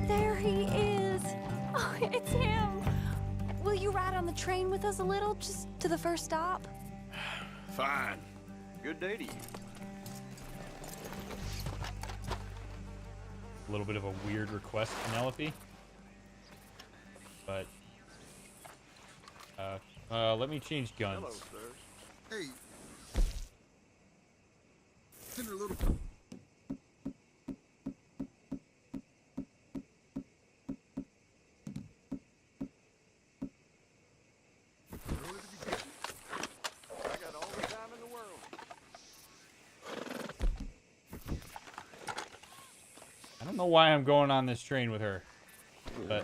There he is. Oh, it's him. Will you ride on the train with us a little, just to the first stop? Fine. Good day to you. A little bit of a weird request, Penelope. But, let me change guns. Hello, sir. Hey. Send her a little... I don't know why I'm going on this train with her, but...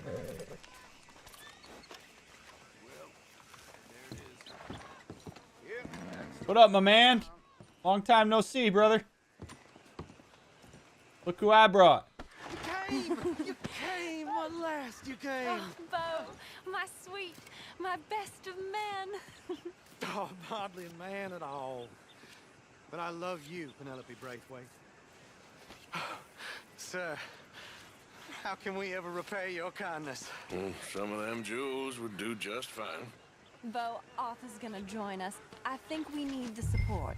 What up, my man? Long time no see, brother. Look who I brought. You came! At last you came! Oh, Bo, my sweet, my best of men. Oh, hardly a man at all. But I love you, Penelope Braithwaite. Sir, how can we ever repay your kindness? Some of them jewels would do just fine. Bo, Arthur's gonna join us. I think we need the support.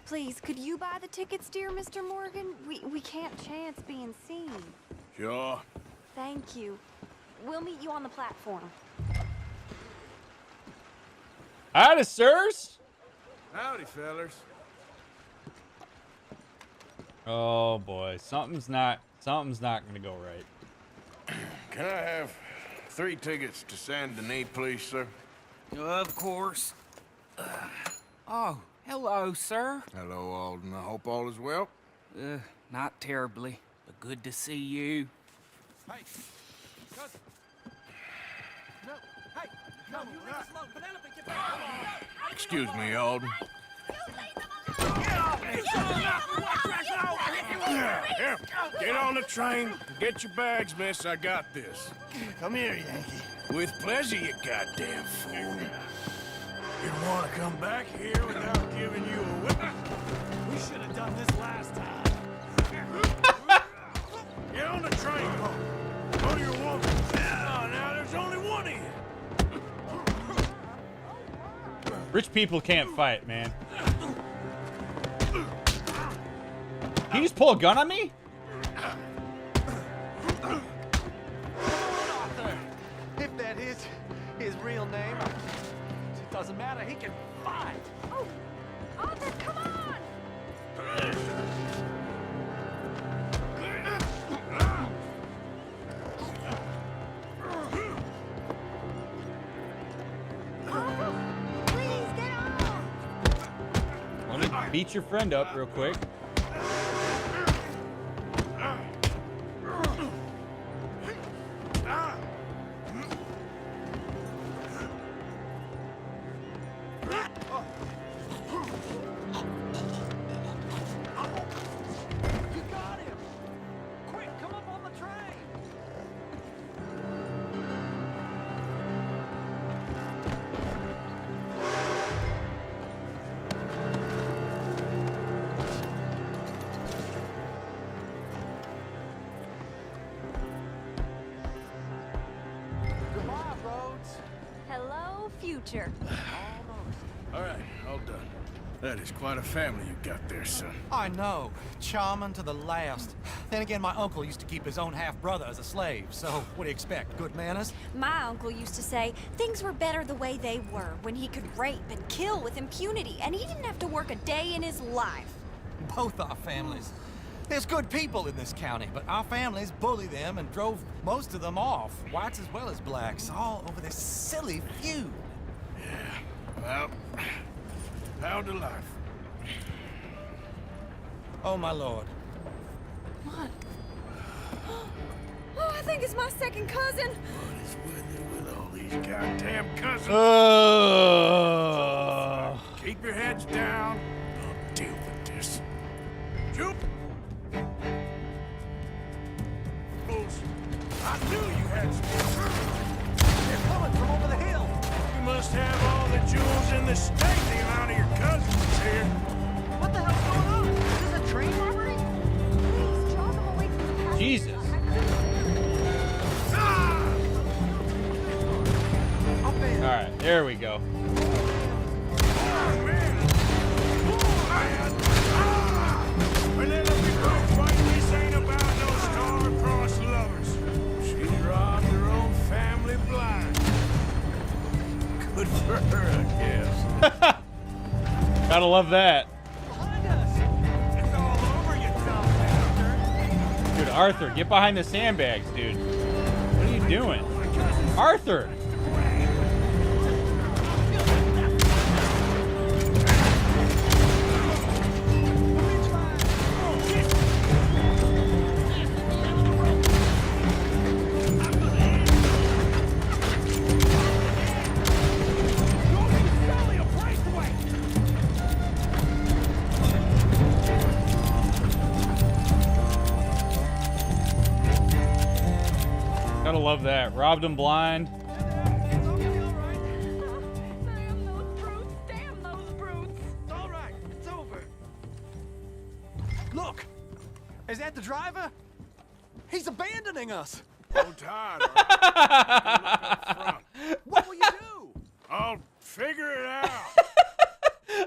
Please, could you buy the tickets, dear Mr. Morgan? We can't chance being seen. Sure. Thank you. We'll meet you on the platform. Howdy, sirs. Howdy, fellers. Oh boy, something's not gonna go right. Can I have 3 tickets to Saint Denis, please, sir? Of course. Oh, hello, sir. Hello, Alden. I hope all is well. Not terribly, but good to see you. Hey, cousin. No, hey, no, you leave us alone. Penelope, get back. Excuse me, Alden. Here, get on the train. Get your bags, miss. I got this. Come here, Yankee. With pleasure, you goddamn fool. You want to come back here without giving you a whip? We should have done this last time. Get on the train, Paul. Go to your woman. Now there's only one in. Rich people can't fight, man. He just pull a gun on me? If that is his real name, it doesn't matter. He can fight. Oh, Arthur, come on! Please get on! Let me beat your friend up real quick. future. All right, all done. That is quite a family you got there, son. I know. Charming to the last. Then again, my uncle used to keep his own half-brother as a slave, so what do you expect? Good manners? My uncle used to say things were better the way they were, when he could rape and kill with impunity, and he didn't have to work a day in his life. Both our families. There's good people in this county, but our families bullied them and drove most of them off, whites as well as blacks, all over this silly feud. Well, how to life? Oh, my lord. What? Oh, I think it's my second cousin. What is with you with all these goddamn cousins? Keep your heads down. I'll deal with this. Jupe! I knew you had some. They're coming from over the hill. You must have all the jewels in the state. The amount of your cousins is here. What the hell's going on? Is this a train robbery? Please, draw them away from the path. Jesus. All right, there we go. Penelope Cruz, fight this ain't about no star-crossed lovers. She's robbed her own family blind. Good for her, I guess. Gotta love that. Behind us. It's all over, you dumb bastard. Dude, Arthur, get behind the sandbags, dude. What are you doing? Arthur! Gotta love that. Robbed him blind. It's okay, all right. Damn those brutes. Damn those brutes. It's all right. It's over. Look. Is that the driver? He's abandoning us. Hold tight, Arthur. Look up front. What will you do? I'll figure it out.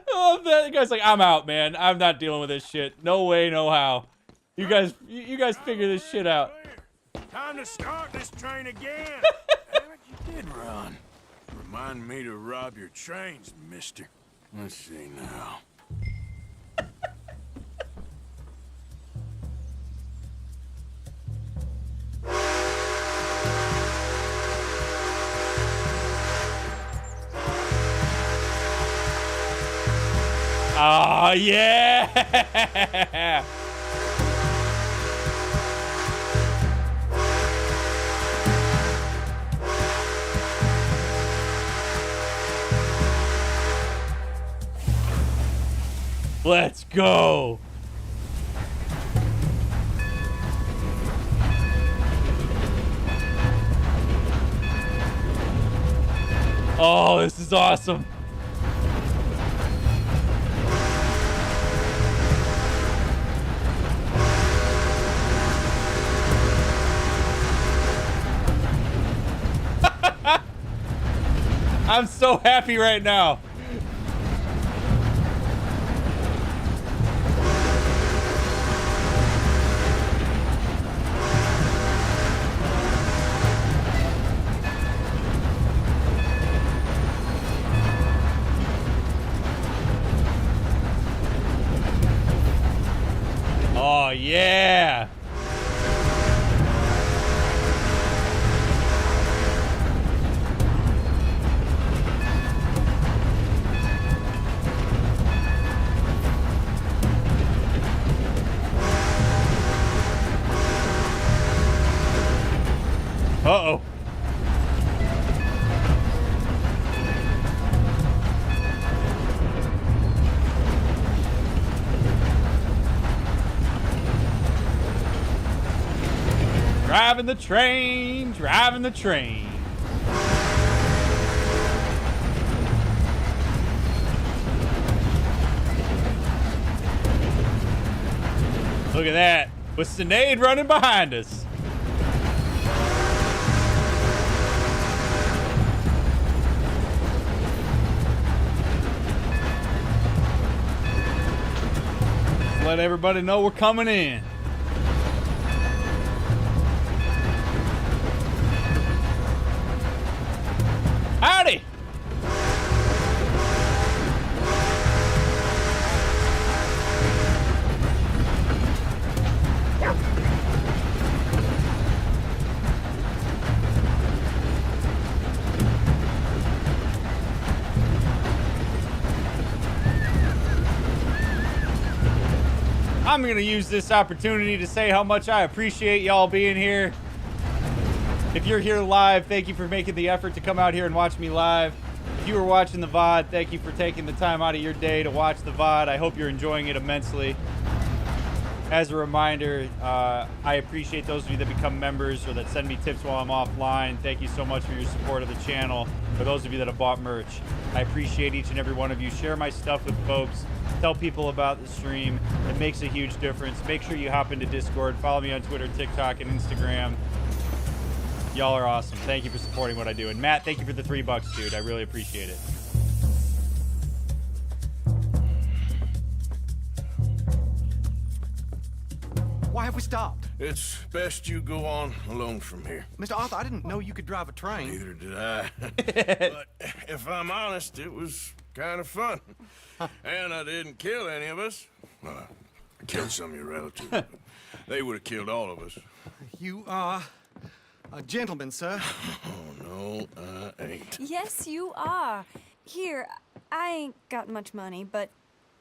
Oh, that guy's like, I'm out, man. I'm not dealing with this shit. No way, no how. You guys figure this shit out. Time to start this train again. Damn it, you did run. Remind me to rob your trains, mister. Let's see now. Oh, yeah! Let's go! Oh, this is awesome. I'm so happy right now. Oh, yeah. Uh-oh. Driving the train, driving the train. Look at that, with Sinead running behind us. let everybody know we're coming in. Howdy! I'm going to use this opportunity to say how much I appreciate y'all being here. If you're here live, thank you for making the effort to come out here and watch me live. If you were watching the VOD, thank you for taking the time out of your day to watch the VOD. I hope you're enjoying it immensely. As a reminder, I appreciate those of you that become members or that send me tips while I'm offline. Thank you so much for your support of the channel. For those of you that have bought merch, I appreciate each and every one of you. Share my stuff with folks. Tell people about the stream. It makes a huge difference. Make sure you hop into Discord. Follow me on Twitter, TikTok, and Instagram. Y'all are awesome. Thank you for supporting what I do. And Matt, thank you for the $3, dude. I really appreciate it. Why have we stopped? It's best you go on alone from here. Mr. Arthur, I didn't know you could drive a train. Neither did I. But if I'm honest, it was kind of fun. And I didn't kill any of us. Well, I killed some of your relatives. But they would have killed all of us. You are a gentleman, sir. Oh, no, I ain't. Yes, you are. Here, I ain't got much money, but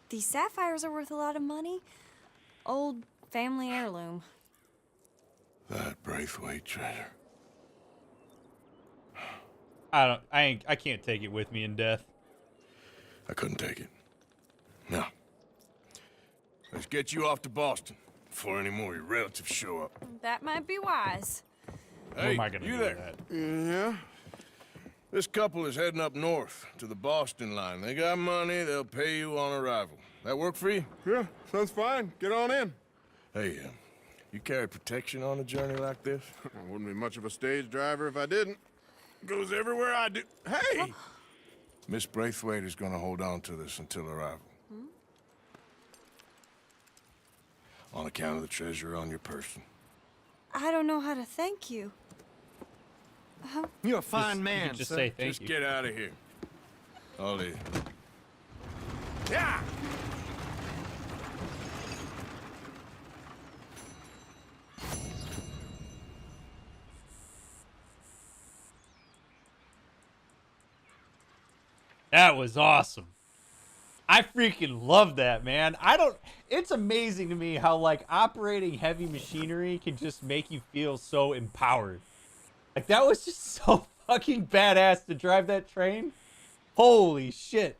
these sapphires are worth a lot of money. Old family heirloom. That Braithwaite treasure. I can't take it with me in death. I couldn't take it. No. Let's get you off to Boston before any more of your relatives show up. That might be wise. What am I gonna do with that? Yeah. This couple is heading up north to the Boston line. They got money, they'll pay you on arrival. That work for you? Yeah, sounds fine. Get on in. Hey, you carry protection on a journey like this? I wouldn't be much of a stage driver if I didn't. Goes everywhere I do. Hey! Miss Braithwaite is gonna hold on to this until arrival. On account of the treasure on your person. I don't know how to thank you. You're a fine man, You could just sir. say thank Just you. get out of here. I'll leave. Yeah! That was awesome. I freaking love that, man. It's amazing to me how, like, operating heavy machinery can just make you feel so empowered. Like, that was just so fucking badass to drive that train. Holy shit.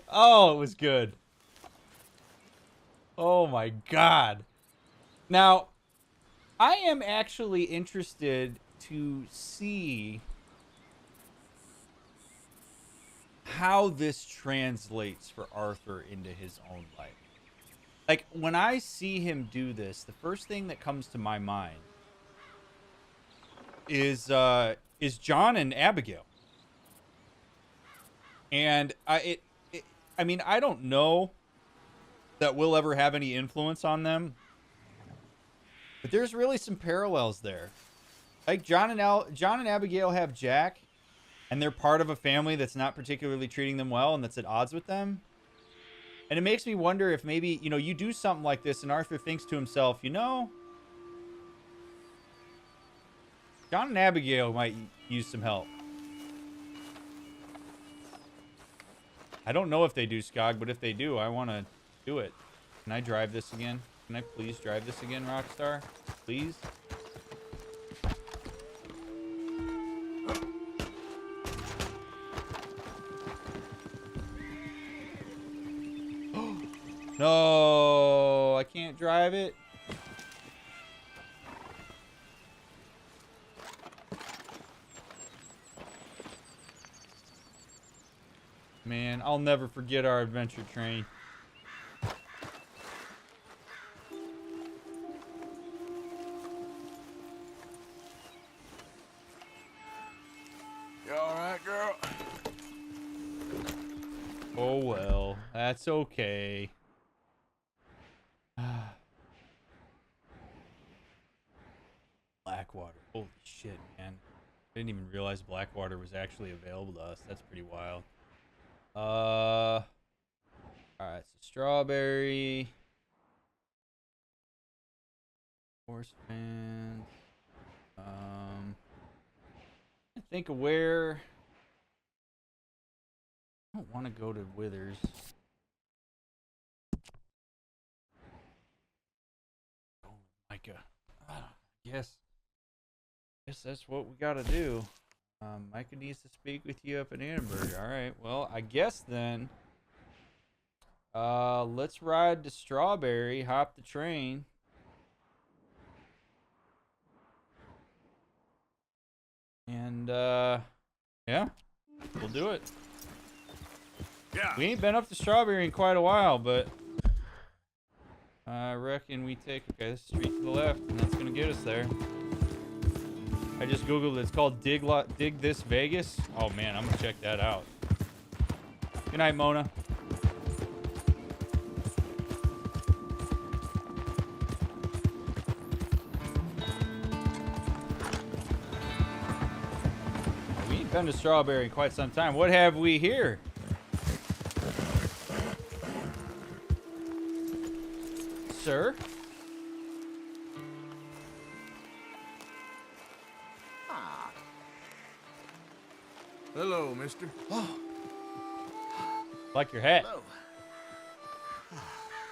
Oh, it was good. Oh my God. Now, I am actually interested to see how this translates for Arthur into his own life. Like, when I see him do this, the first thing that comes to my mind is John and Abigail. And I mean, I don't know that we'll ever have any influence on them, but there's really some parallels there. Like, John and Abigail have Jack, and they're part of a family that's not particularly treating them well and that's at odds with them. And it makes me wonder if maybe, you know, you do something like this and Arthur thinks to himself, you know, John and Abigail might use some help. I don't know if they do, Skog, but if they do, I want to do it. Can I drive this again? Can I please drive this again, Rockstar? Please? No, I can't drive it. Man, I'll never forget our adventure train. You all right, girl? Oh well, That's okay. Blackwater. Holy shit, man. I didn't even realize Blackwater was actually available to us. That's pretty wild. Alright, so strawberry. Horse fans. I think of where. I don't want to go to Withers. Oh, Micah. Guess that's what we gotta do. Micah needs to speak with you up in Annenberg. All right. Well, I guess then. Let's ride to Strawberry. Hop the train. And yeah, we'll do it. Yeah. We ain't been up to Strawberry in quite a while, but I reckon we take this street to the left, and that's gonna get us there. I just googled it. It's called Dig This Vegas. Oh man, I'm gonna check that out. Good night, Mona. We ain't been to Strawberry in quite some time. What have we here? Sir? Hello, mister. Oh. Like your hat. Hello.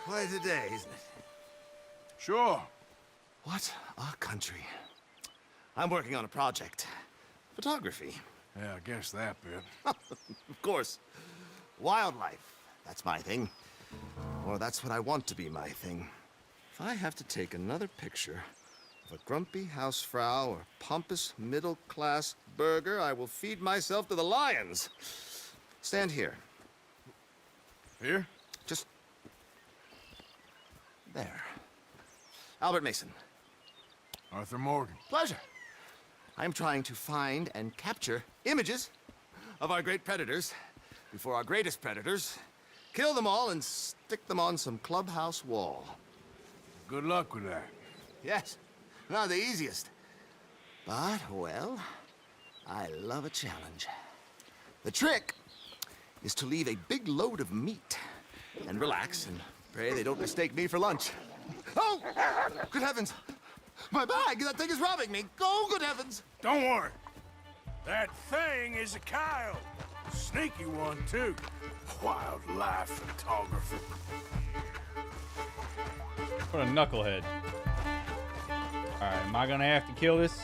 Quite a day, isn't it? Sure. What a country. I'm working on a project. Photography. Yeah, I guess that bit. Of course. Wildlife. That's my thing. Or that's what I want to be my thing. If I have to take another picture of a grumpy housefrau or pompous middle-class burger, I will feed myself to the lions. Stand here. Here? Just there. Albert Mason. Arthur Morgan. Pleasure. I'm trying to find and capture images of our great predators before our greatest predators kill them all and stick them on some clubhouse wall. Good luck with that. Yes, not the easiest. But, well, I love a challenge. The trick is to leave a big load of meat and relax and pray they don't mistake me for lunch. Oh, good heavens! My bag! That thing is robbing me! Oh, good heavens! Don't worry. That thing is a coyote. Sneaky one, too. Wildlife photographer. What a knucklehead. Alright, am I gonna have to kill this?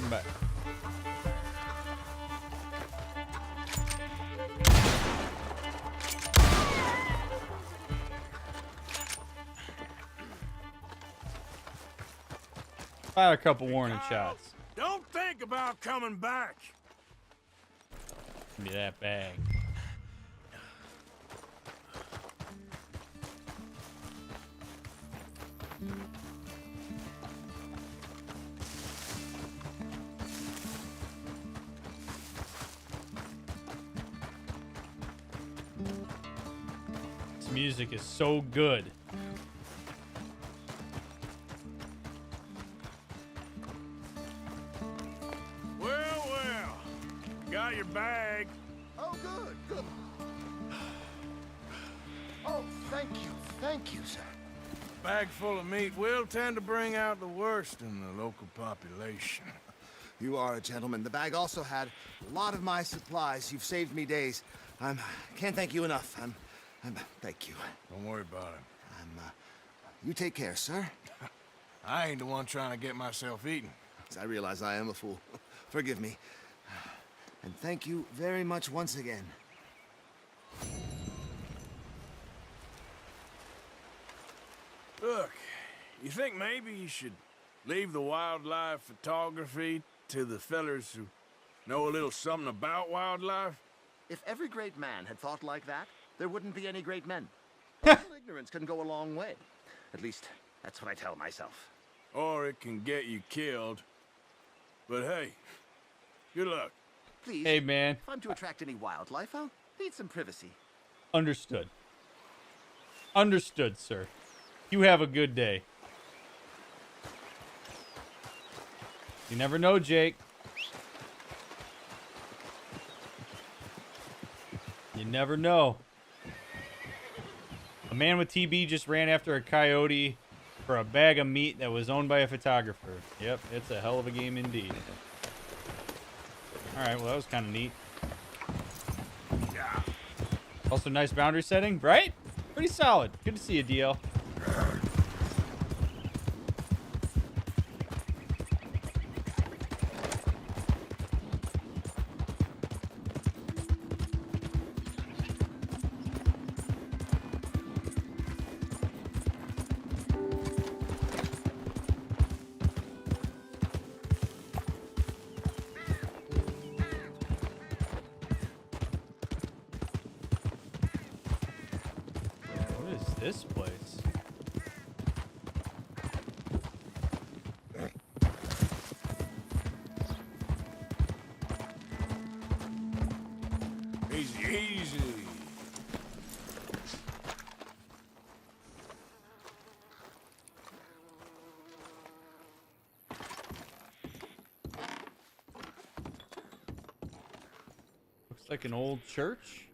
Come back. Fire a couple warning shots. Don't think about coming back. Give me that bag. This music is so good. Well. Got your bag. Oh, good. Oh, thank you, sir. Bag full of meat will tend to bring out the worst in the local population. You are a gentleman. The bag also had a lot of my supplies. You've saved me days. Can't thank you enough. Thank you. Don't worry about it. You take care, sir. I ain't the one trying to get myself eaten. I realize I am a fool. Forgive me. And thank you very much once again. Look, you think maybe you should leave the wildlife photography to the fellers who know a little something about wildlife? If every great man had thought like that, there wouldn't be any great men. A little ignorance can go a long way. At least, that's what I tell myself. Or it can get you killed. But hey, good luck. Please. Hey, man. If I'm to attract any wildlife, I'll need some privacy. Understood. Understood, sir. You have a good day. You never know, Jake. You never know. A man with TB just ran after a coyote for a bag of meat that was owned by a photographer. Yep, it's a hell of a game indeed. Alright, well, that was kind of neat. Also, nice boundary setting, right? Pretty solid. Good to see you, DL. This place. Easy, easy. Looks like an old church.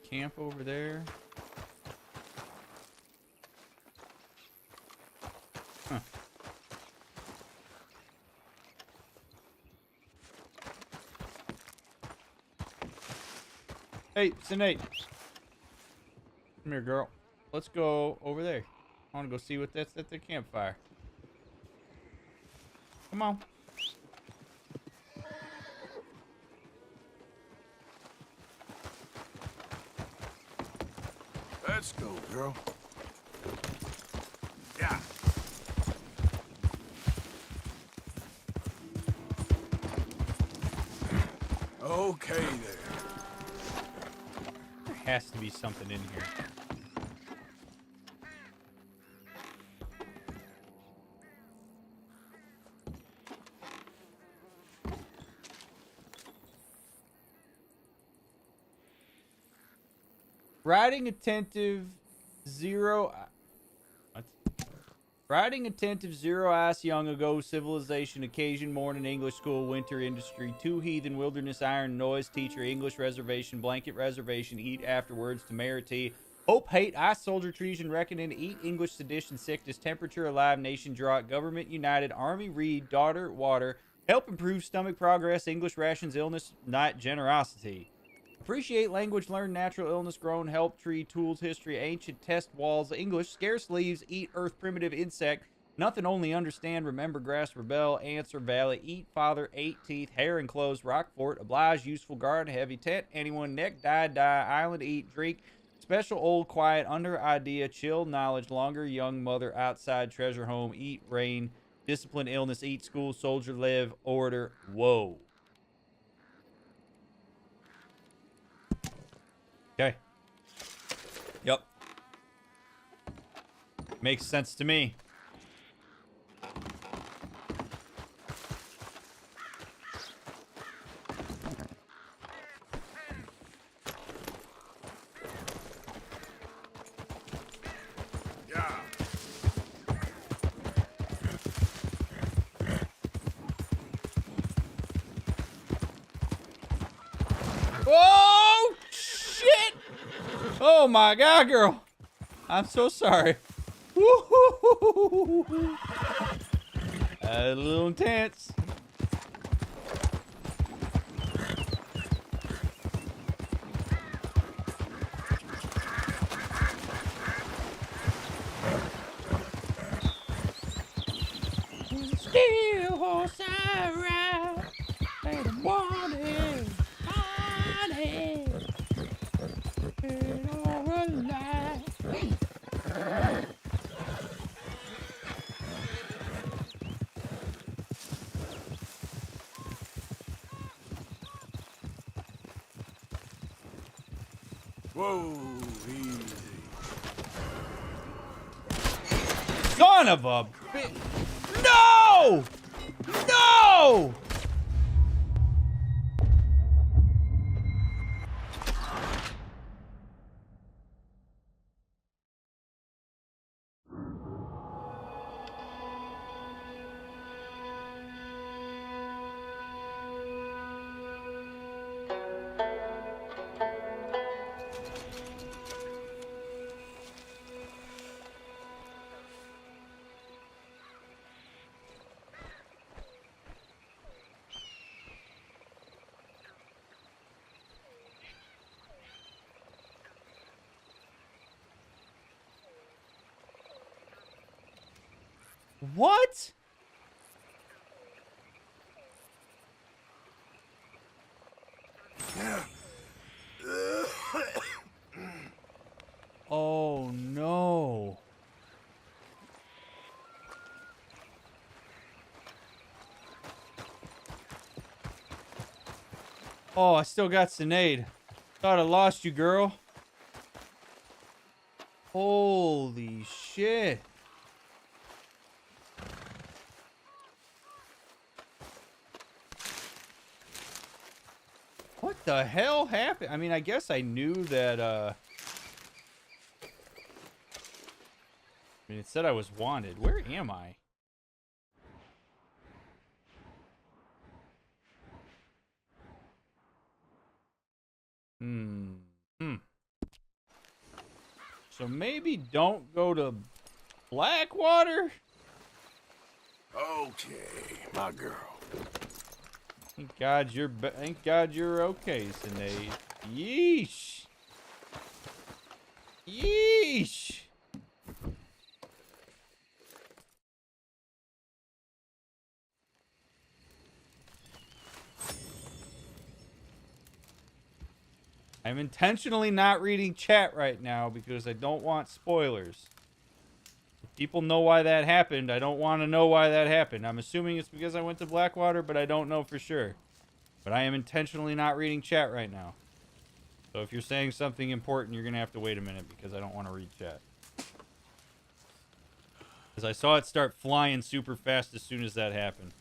Camp over there. Huh. Hey, Sinead. Come here, girl. Let's go over there. I want to go see what that's at the campfire. Come on. Let's go, girl. Yeah. Okay there. There has to be something in here. Riding attentive, zero. What? Riding attentive, zero ice, young ago, civilization, occasion, morning, English school, winter, industry, two heathen, wilderness, iron, noise, teacher, English reservation, blanket reservation, eat afterwards, temerity, hope, hate, ice, soldier, treason, reckoning, eat, English, sedition, sickness, temperature, alive, nation, drought, government, united, army, read, daughter, water, help improve stomach progress, English rations, illness, night, generosity. Appreciate language, learn natural illness, grown, help, tree, tools, history, ancient, test, walls, English, scarce leaves, eat, earth, primitive, insect, nothing, only understand, remember, grass, rebel, answer, valley, eat, father, 8 teeth, hair and clothes, rock fort, oblige, useful, guard, heavy, tent, anyone, neck, die, island, eat, drink, special, old, quiet, under, idea, chill, knowledge, longer, young, mother, outside, treasure, home, eat, rain, discipline, illness, eat, school, soldier, live, order, whoa. Okay. Yep. Makes sense to me. Yeah. Oh, shit! Oh, my God, girl. I'm so sorry. Woo-hoo-hoo-hoo-hoo. A little intense. Steel horse I ride, and I'm wanted, and all alive. Whoa, easy. Son of a bitch. No! No! What? Oh no. Oh, I still got Sinead. Thought I lost you, girl. Holy shit. What the hell happened? I mean, I guess I knew that, I mean, it said I was wanted. Where am I? So maybe don't go to Blackwater? Okay, my girl. Thank God you're okay, Sinead. Yeesh. Yeesh. I'm intentionally not reading chat right now because I don't want spoilers. If people know why that happened, I don't want to know why that happened. I'm assuming it's because I went to Blackwater, but I don't know for sure. But I am intentionally not reading chat right now. So if you're saying something important, you're going to have to wait a minute because I don't want to read chat. Because I saw it start flying super fast as soon as that happened.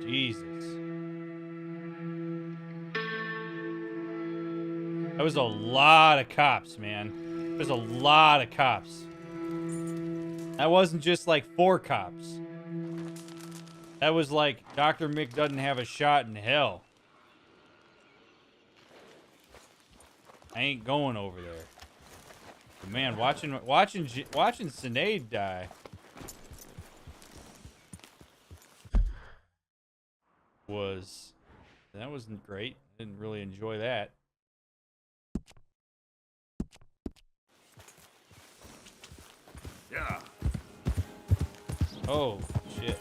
Jesus. That was a lot of cops, man. There's a lot of cops. That wasn't just like 4 cops. That was like Dr. Mick doesn't have a shot in hell. I ain't going over there. But man, watching Sinead die. That wasn't great. Didn't really enjoy that. Yeah. Oh shit.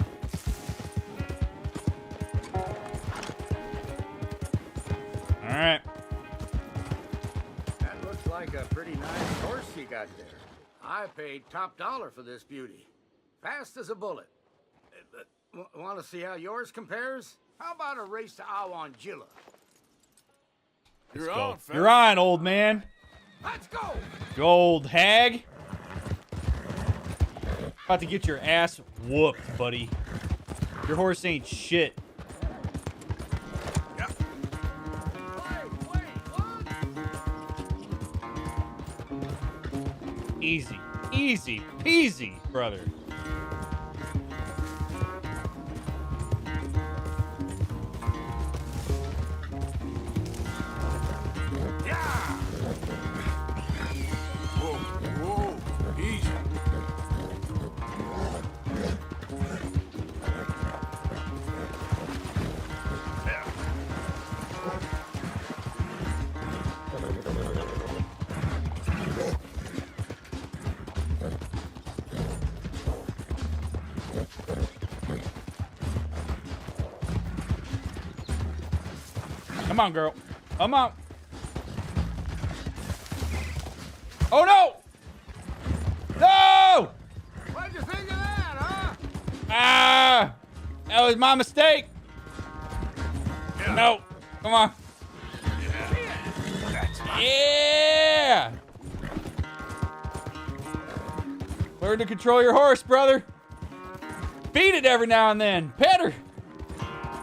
All right. That looks like a pretty nice horse you got there. I paid top dollar for this beauty. Fast as a bullet. Want to see how yours compares? How about a race to Awangilla? You're on, fella. You're on, old man. Let's go. You old hag. About to get your ass whooped, buddy. Your horse ain't shit. Yep. Easy. Easy peasy, brother. Come on, girl. Come on. Oh, no! No! What'd you think of that, huh? Ah! That was my mistake. Yeah. No. Come on. Yeah! Learn to control your horse, brother. Feed it every now and then. Pet her.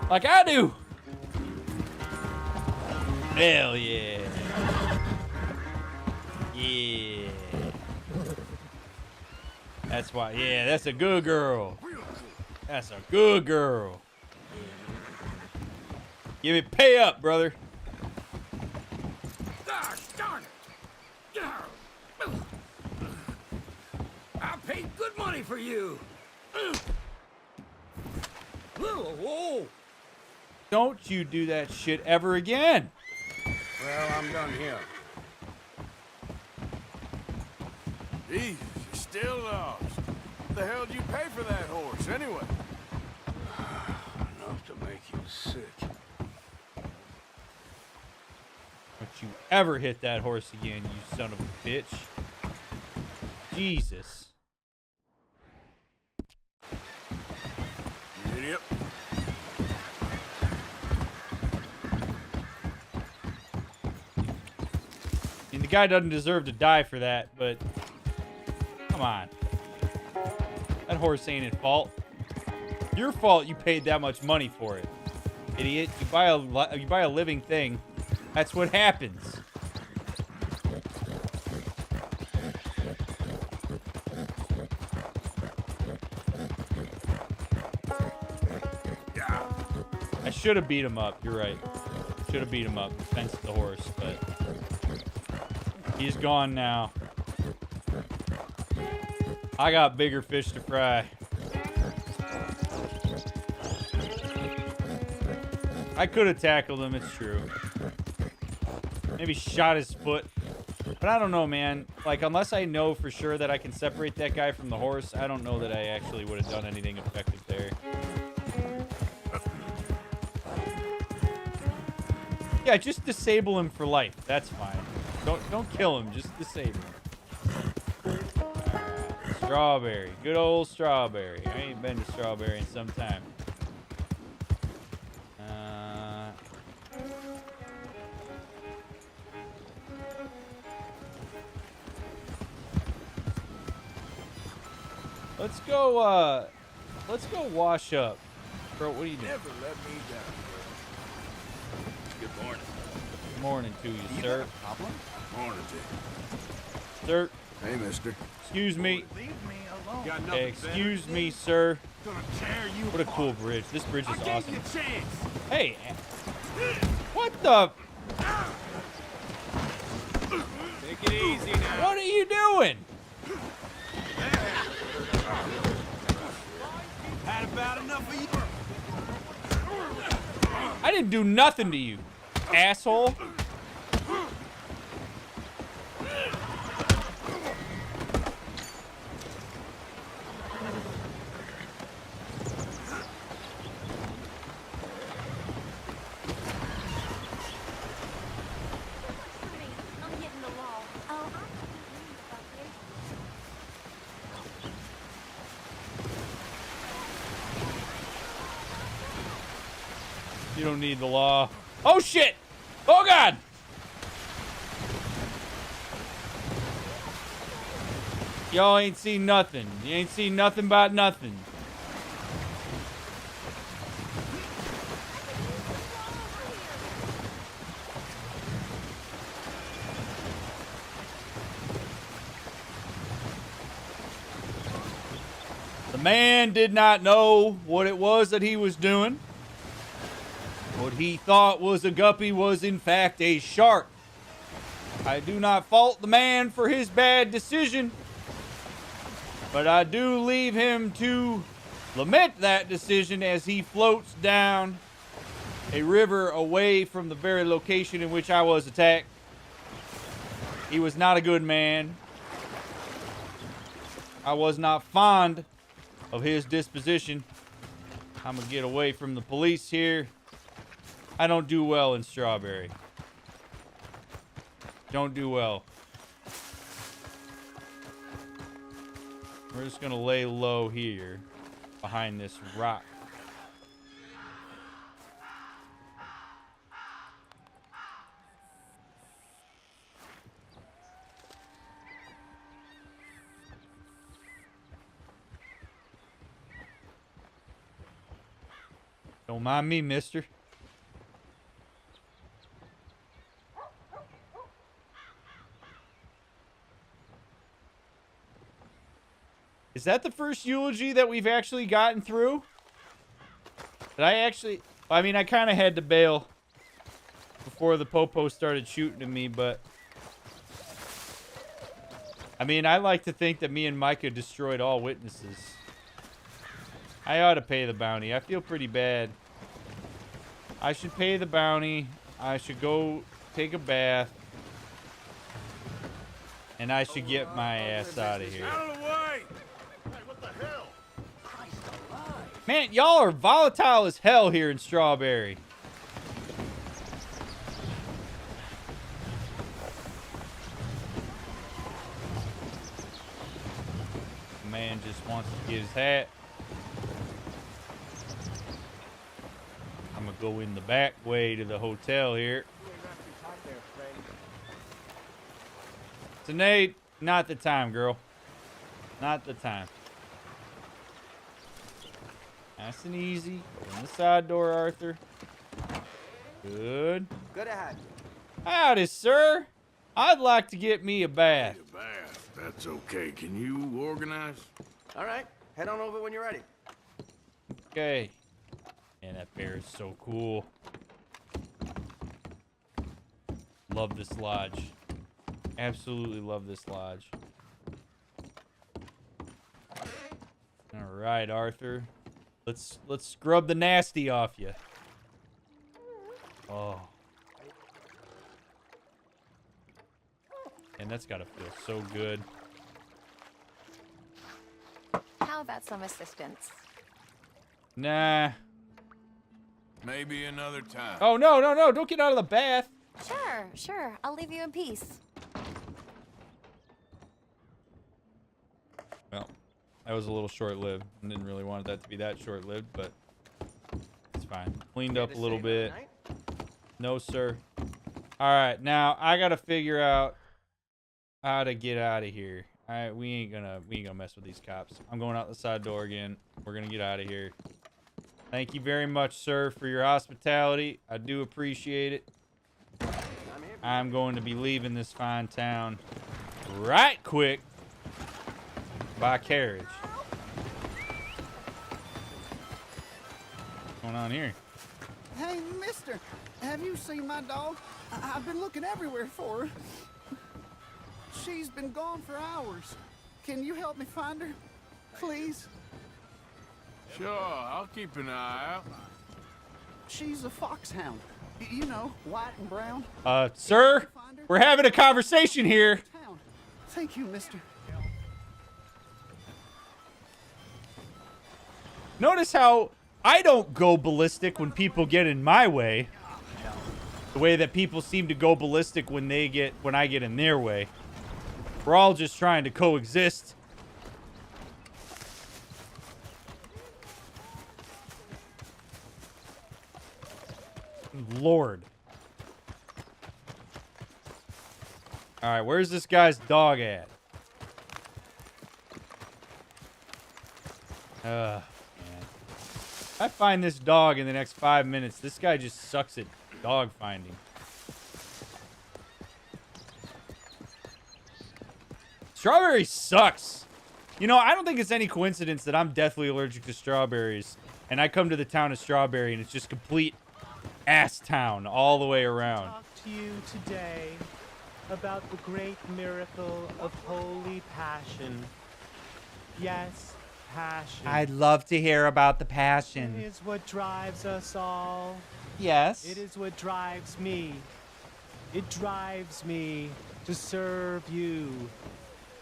Like I do. Hell yeah. Yeah. That's why. Yeah, that's a good girl. That's a good girl. Give me pay up, brother. Gosh darn it! I paid good money for you. Whoa! Don't you do that shit ever again. Well, I'm done here. Jeez, you're still lost. What the hell did you pay for that horse, anyway? Enough to make you sick. Don't you ever hit that horse again, you son of a bitch. Jesus. Idiot. I mean, the guy doesn't deserve to die for that, but come on. That horse ain't at fault. Your fault you paid that much money for it. Idiot. You buy a living thing. That's what happens. I should have beat him up. You're right. Should have beat him up. Fenced the horse, but he's gone now. I got bigger fish to fry. I could have tackled him, it's true. Maybe shot his foot. But I don't know, man. Like, unless I know for sure that I can separate that guy from the horse, I don't know that I actually would have done anything effective there. Yeah, just disable him for life. That's fine. Don't kill him. Just disable him. Strawberry. Good old Strawberry. I ain't been to Strawberry in some time. Let's go wash up. Bro, what are you doing? Never let me down, bro. Good morning. Good morning to you, sir. Got a problem? Morning to you. Sir. Hey, mister. Excuse me. Leave me alone. Got nothing Excuse me, sir. Gonna tear you What a cool bridge. This bridge is I awesome. gave you a chance. Hey. What the? Take it easy now. What are you doing? Had about enough of you. I didn't do nothing to you, asshole. I'm hitting the wall. Oh, You don't need the law. Oh, shit. Oh, God. Y'all ain't seen nothing. You ain't seen nothing about nothing. The man did not know what it was that he was doing. What he thought was a guppy was in fact a shark. I do not fault the man for his bad decision, but I do leave him to lament that decision as he floats down a river away from the very location in which I was attacked. He was not a good man. I was not fond of his disposition. I'm gonna get away from the police here. I don't do well in Strawberry. Don't do well. We're just gonna lay low here behind this rock. Don't mind me, mister. Is that the first eulogy that we've actually gotten through? I mean, I kind of had to bail before the popo started shooting at me, but I mean, I like to think that me and Micah destroyed all witnesses. I ought to pay the bounty. I feel pretty bad. I should pay the bounty. I should go take a bath. And I should get my ass out of here. Out of the way! Hey, what the hell? Christ alive. Man, y'all are volatile as hell here in Strawberry. The man just wants to get his hat. I'm gonna go in the back way to the hotel here. Sinead, not the time, girl. Not the time. Nice and easy. In the side door, Arthur. Good. Good to have you. Howdy, sir. I'd like to get me a bath. A bath. That's okay. Can you organize? All right. Head on over when you're ready. Okay. Man, that bear is so cool. Love this lodge. Absolutely love this lodge. All right, Arthur. Let's scrub the nasty off you. Oh. And that's gotta feel so good. How about some assistance? Nah. Maybe another time. Oh, no, no, no. Don't get out of the bath. Sure, sure. I'll leave you in peace. Well, that was a little short-lived. I didn't really want that to be that short-lived, but it's fine. Cleaned up a little bit. No, sir. All right, now I gotta figure out how to get out of here. All right, we ain't gonna mess with these cops. I'm going out the side door again. We're gonna get out of here. Thank you very much, sir, for your hospitality. I do appreciate it. I'm going to be leaving this fine town right quick by carriage. What's going on here? Hey, mister, have you seen my dog? I've been looking everywhere for her. She's been gone for hours. Can you help me find her, please? Sure, I'll keep an eye out. She's a foxhound. You know, white and brown. Sir, we're having a conversation here. Thank you, mister. Notice how I don't go ballistic when people get in my way. The way that people seem to go ballistic when I get in their way. We're all just trying to coexist. Lord. All right, where's this guy's dog at? Man. If I find this dog in the next 5 minutes, this guy just sucks at dog finding. Strawberry sucks. You know, I don't think it's any coincidence that I'm deathly allergic to strawberries. And I come to the town of Strawberry and it's just complete ass town all the way around. Talk to you today about the great miracle of holy passion. Yes, passion. I'd love to hear about the passion. It is what drives us all. Yes. It is what drives me. It drives me to serve you,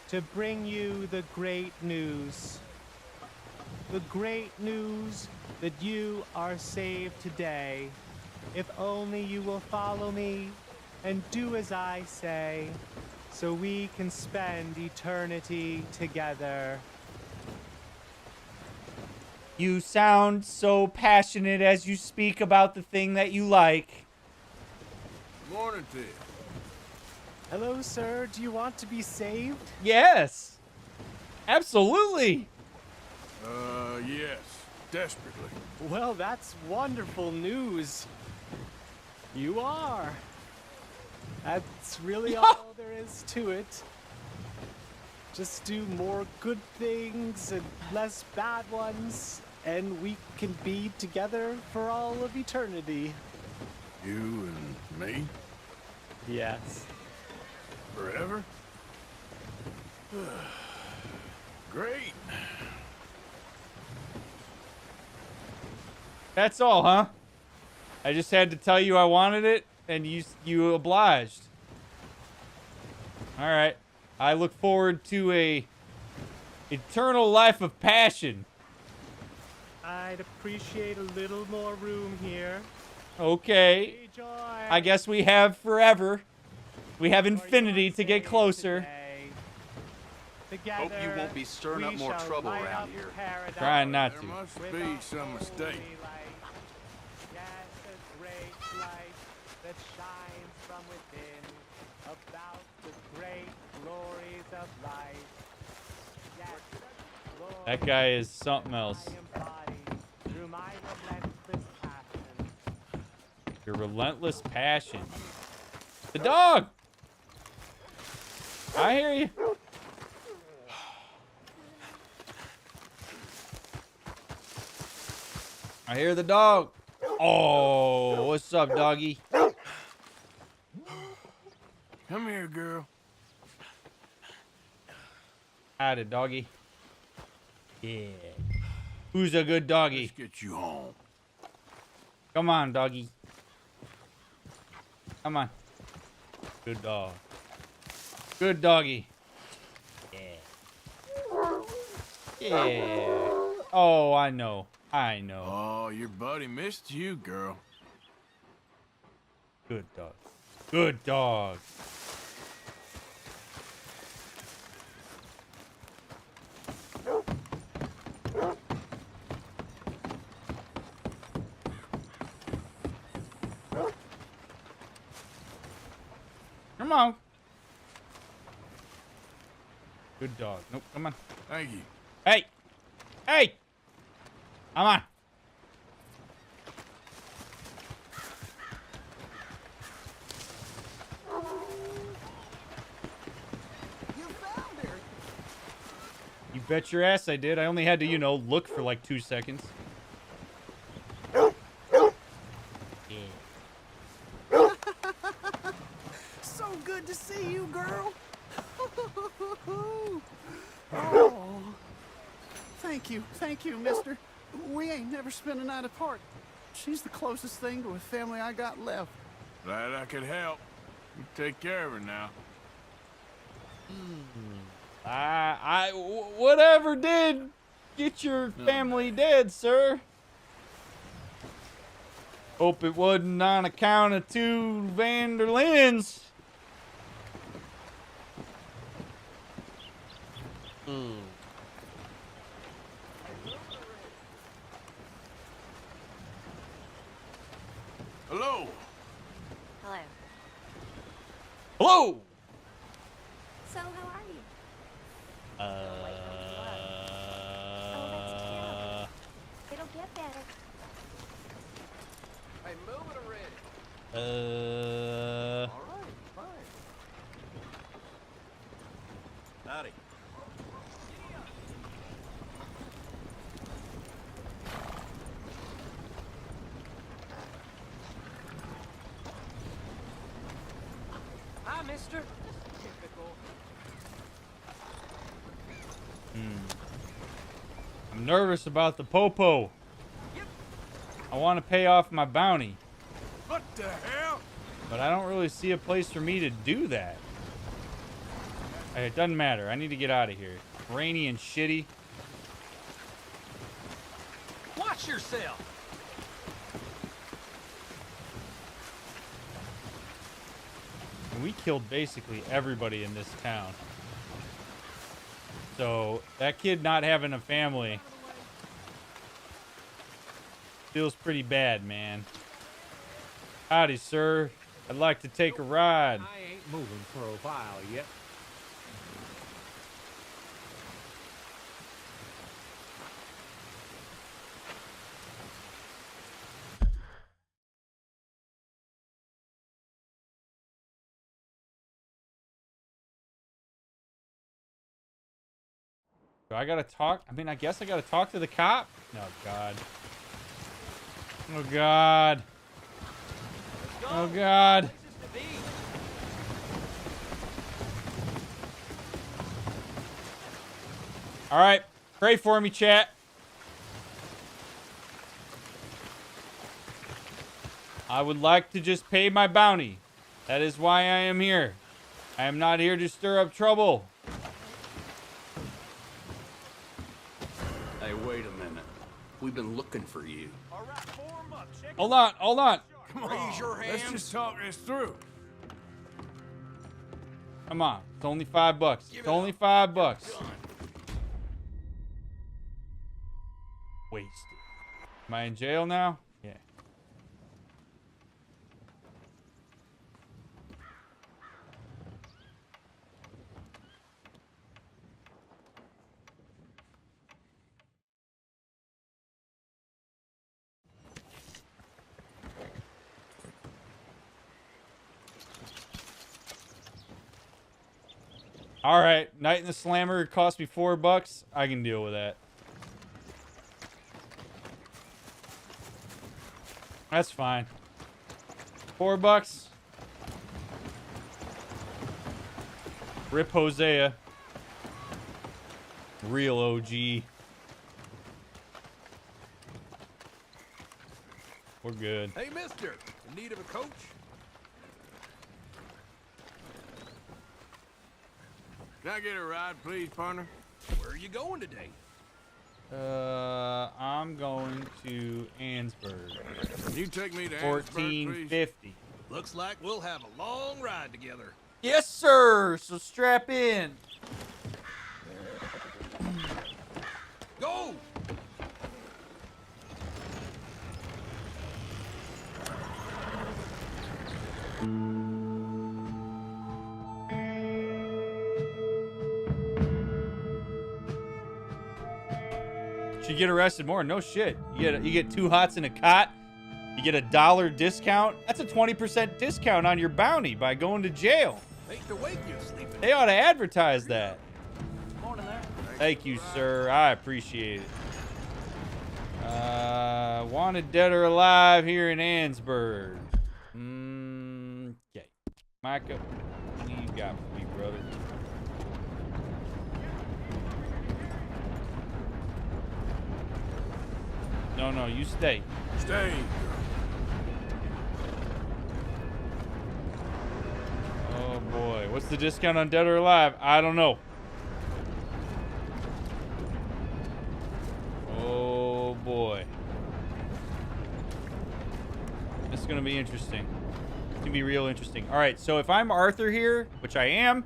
to bring you the great news. The great news that you are saved today. if only you will follow me and do as I say, so we can spend eternity together. You sound so passionate as you speak about the thing that you like. Morning to you. Hello, sir. Do you want to be saved? Yes. Absolutely. Yes. Desperately. Well, that's wonderful news. You are. That's really all there is to it. Just do more good things and less bad ones, and we can be together for all of eternity. You and me? Yes. Forever? Great. That's all, huh? I just had to tell you I wanted it, and you obliged. All right. I look forward to a eternal life of passion. I'd appreciate a little more room here. Okay. Joy. I guess we have forever. We have infinity to get closer. Together, hope you won't be stirring up more trouble around here. Trying not to. There must be some mistake. Yes, a great light that shines from within, about the great glories of life. Yes, Lord, That guy is something else. I embody through my relentless passion. Your relentless passion. The dog! I hear you. I hear the dog. Oh, what's up, doggy? Come here, girl. Howdy, doggy. Yeah. Who's a good doggy? Let's get you home. Come on, doggy. Come on. Good dog. Good doggy. Yeah. Yeah. Oh, I know. I know. Oh, your buddy missed you, girl. Good dog. Good dog. Come on. Good dog. Nope, come on. Thank you. Hey! Hey! Come on. You found her. You bet your ass I did. I only had to, you know, look for like 2 seconds. So good to see you, girl. Oh. Thank you, mister. We ain't never spent a night apart. She's the closest thing to a family I got left. Glad I could help. You take care of her now. Whatever did get your family dead, sir. Hope it wasn't on account of 2 Vanderlins. Hello. Hello. Hello. So, how are you? It'll get better. Hey, move it already. All right, fine. Howdy. Hi, mister. Typical. I'm nervous about the popo. I want to pay off my bounty, What the hell? but I don't really see a place for me to do that. Hey, it doesn't matter. I need to get out of here. Rainy and shitty. Watch yourself. And we killed basically everybody in this town. So that kid not having a family feels pretty bad, man. Howdy, sir. I'd like to take a ride. I ain't moving for a while yet. Do I gotta talk? I mean, I guess I gotta talk to the cop? Oh, God. Oh, God. Oh, God. All right. Pray for me, chat. I would like to just pay my bounty. That is why I am here. I am not here to stir up trouble. Hey, wait a minute. We've been looking for you. Hold on, hold on. Come on, let's just talk this through. Come on. It's only $5. It's only $5. Wasted. Am I in jail now? Yeah. All right, Night in the Slammer cost me $4. I can deal with that. That's fine. $4. Rip Hosea. Real OG. We're good. Hey, mister. In need of a coach? Can I get a ride, please, partner? Where are you going today? I'm going to Ansburg. Can you take me to 1450. Looks like we'll have a long ride together. Yes, sir. So strap in. Go! Should get arrested more. No shit. You get 2 hots in a cot. You get a $1 discount. That's a 20% discount on your bounty by going to jail. Hate to wake you sleeping. They ought to advertise that. Morning there. Thank you, sir. I appreciate it. Wanted dead or alive here in Ansburg. Okay. Micah, what do you got for me, brother? No, you stay. Stay. Oh, boy. What's the discount on dead or alive? I don't know. Oh, boy. This is going to be interesting. It's going to be real interesting. All right, so if I'm Arthur here, which I am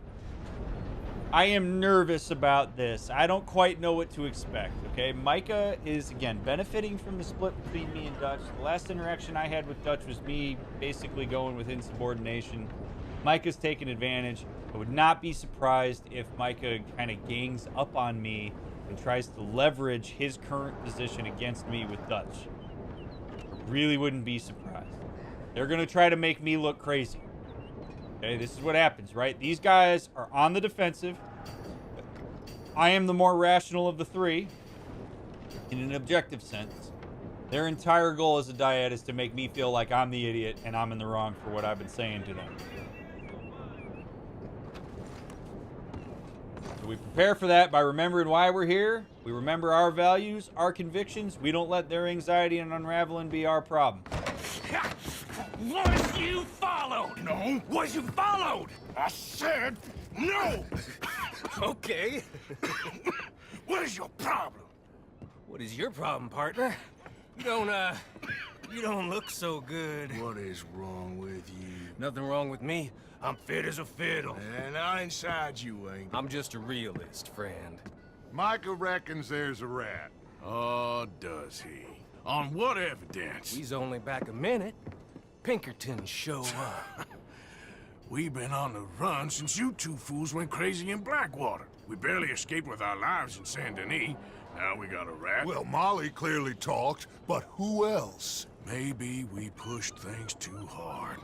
nervous about this. I don't quite know what to expect, okay? Micah is, again, benefiting from the split between me and Dutch. The last interaction I had with Dutch was me basically going with insubordination. Micah's taking advantage. I would not be surprised if Micah kind of gangs up on me and tries to leverage his current position against me with Dutch. Really wouldn't be surprised. They're going to try to make me look crazy. Okay, this is what happens, right? These guys are on the defensive. I am the more rational of the three in an objective sense. Their entire goal as a dyad is to make me feel like I'm the idiot and I'm in the wrong for what I've been saying to them. So we prepare for that by remembering why we're here. We remember our values, our convictions. We don't let their anxiety and unraveling be our problem. Was you followed? No. Was you followed? I said no. Okay. What is your problem? What is your problem, partner? You don't look so good. What is wrong with you? Nothing wrong with me. I'm fit as a fiddle. And not inside you ain't. I'm just a realist, friend. Micah reckons there's a rat. Oh, does he? On what evidence? He's only back a minute. Pinkerton show up. We've been on the run since you two fools went crazy in Blackwater. We barely escaped with our lives in Saint Denis. Now we got a rat. Well, Molly clearly talked, but who else? Maybe we pushed things too hard.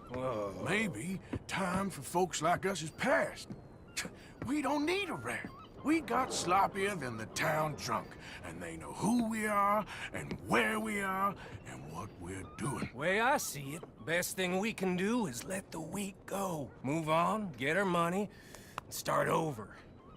Whoa. Maybe time for folks like us is past. We don't need a rat. We got sloppier than the town drunk, and they know who we are, and where we are, and what we're doing. Way I see it, best thing we can do is let the week go. Move on, get our money, and start over.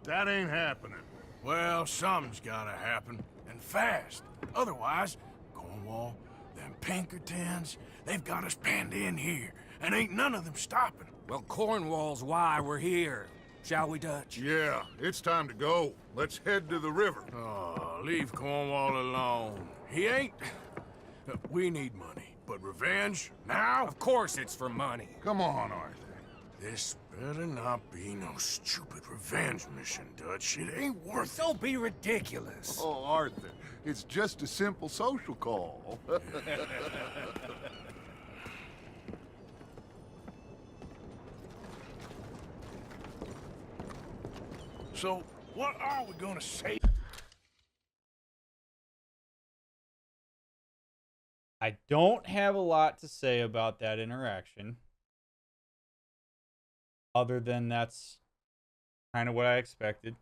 That ain't happening. Well, something's gotta happen, and fast. Otherwise, Cornwall, them Pinkertons, they've got us penned in here, and ain't none of them stopping. Well, Cornwall's why we're here. Shall we, Dutch? Yeah, it's time to go. Let's head to the river. Oh, leave Cornwall alone. He ain't... We need money, but revenge, now? Of course it's for money. Come on, Arthur. This better not be no stupid revenge mission, Dutch. It ain't worth it. Don't be ridiculous. Oh, Arthur, it's just a simple social call. So, what are we gonna say? I don't have a lot to say about that interaction. Other than that's kind of what I expected.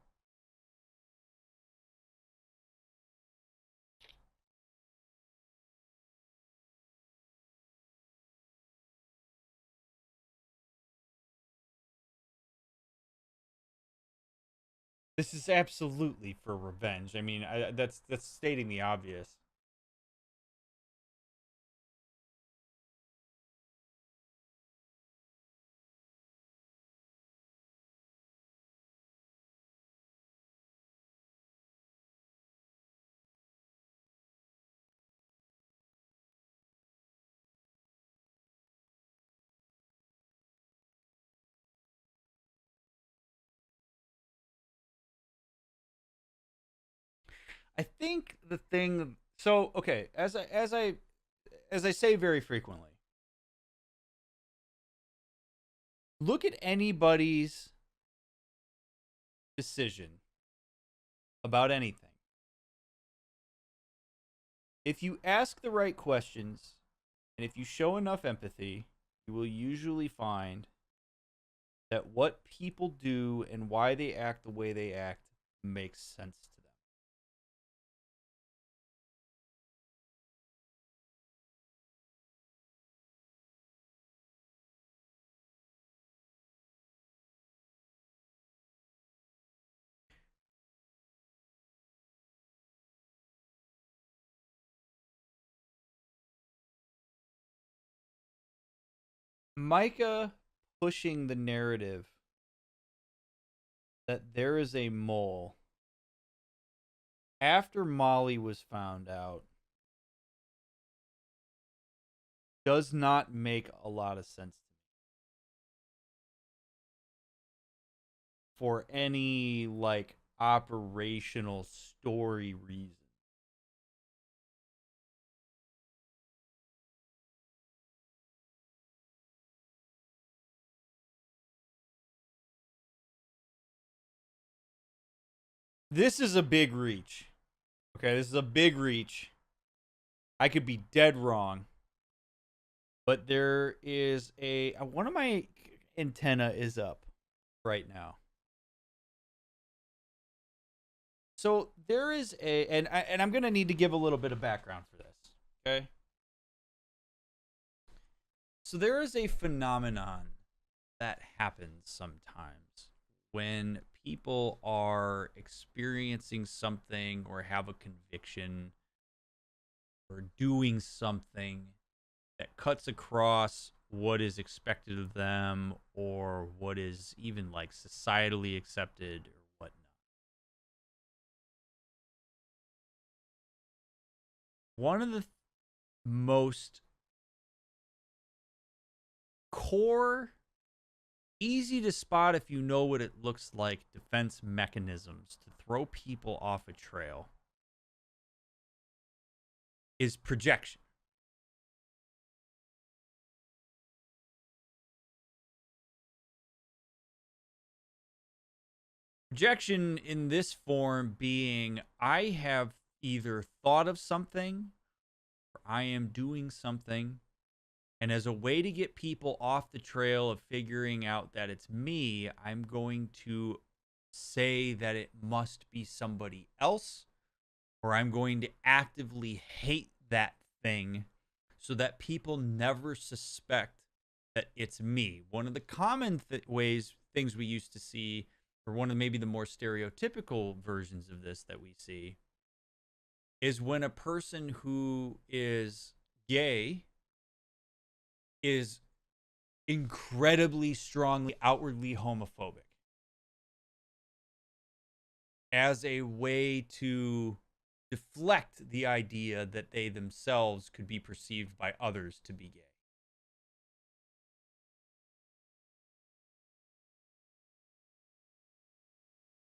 This is absolutely for revenge. I mean, that's stating the obvious. I think the thing. So okay, as I say very frequently, look at anybody's decision about anything. If you ask the right questions and if you show enough empathy, you will usually find that what people do and why they act the way they act makes sense to them. Micah pushing the narrative that there is a mole after Molly was found out does not make a lot of sense to me for any like operational story reason. This is a big reach. Okay, this is a big reach. I could be dead wrong. But there is one of my antenna is up right now. So there is and I'm going to need to give a little bit of background for this, okay? So there is a phenomenon that happens sometimes when people are experiencing something or have a conviction or doing something that cuts across what is expected of them or what is even like societally accepted or whatnot. One of the most core, easy to spot if you know what it looks like, defense mechanisms to throw people off a trail is projection. Projection in this form being I have either thought of something or I am doing something, and as a way to get people off the trail of figuring out that it's me, I'm going to say that it must be somebody else, or I'm going to actively hate that thing so that people never suspect that it's me. One of the common things we used to see, or one of maybe the more stereotypical versions of this that we see, is when a person who is gay is incredibly strongly outwardly homophobic as a way to deflect the idea that they themselves could be perceived by others to be gay.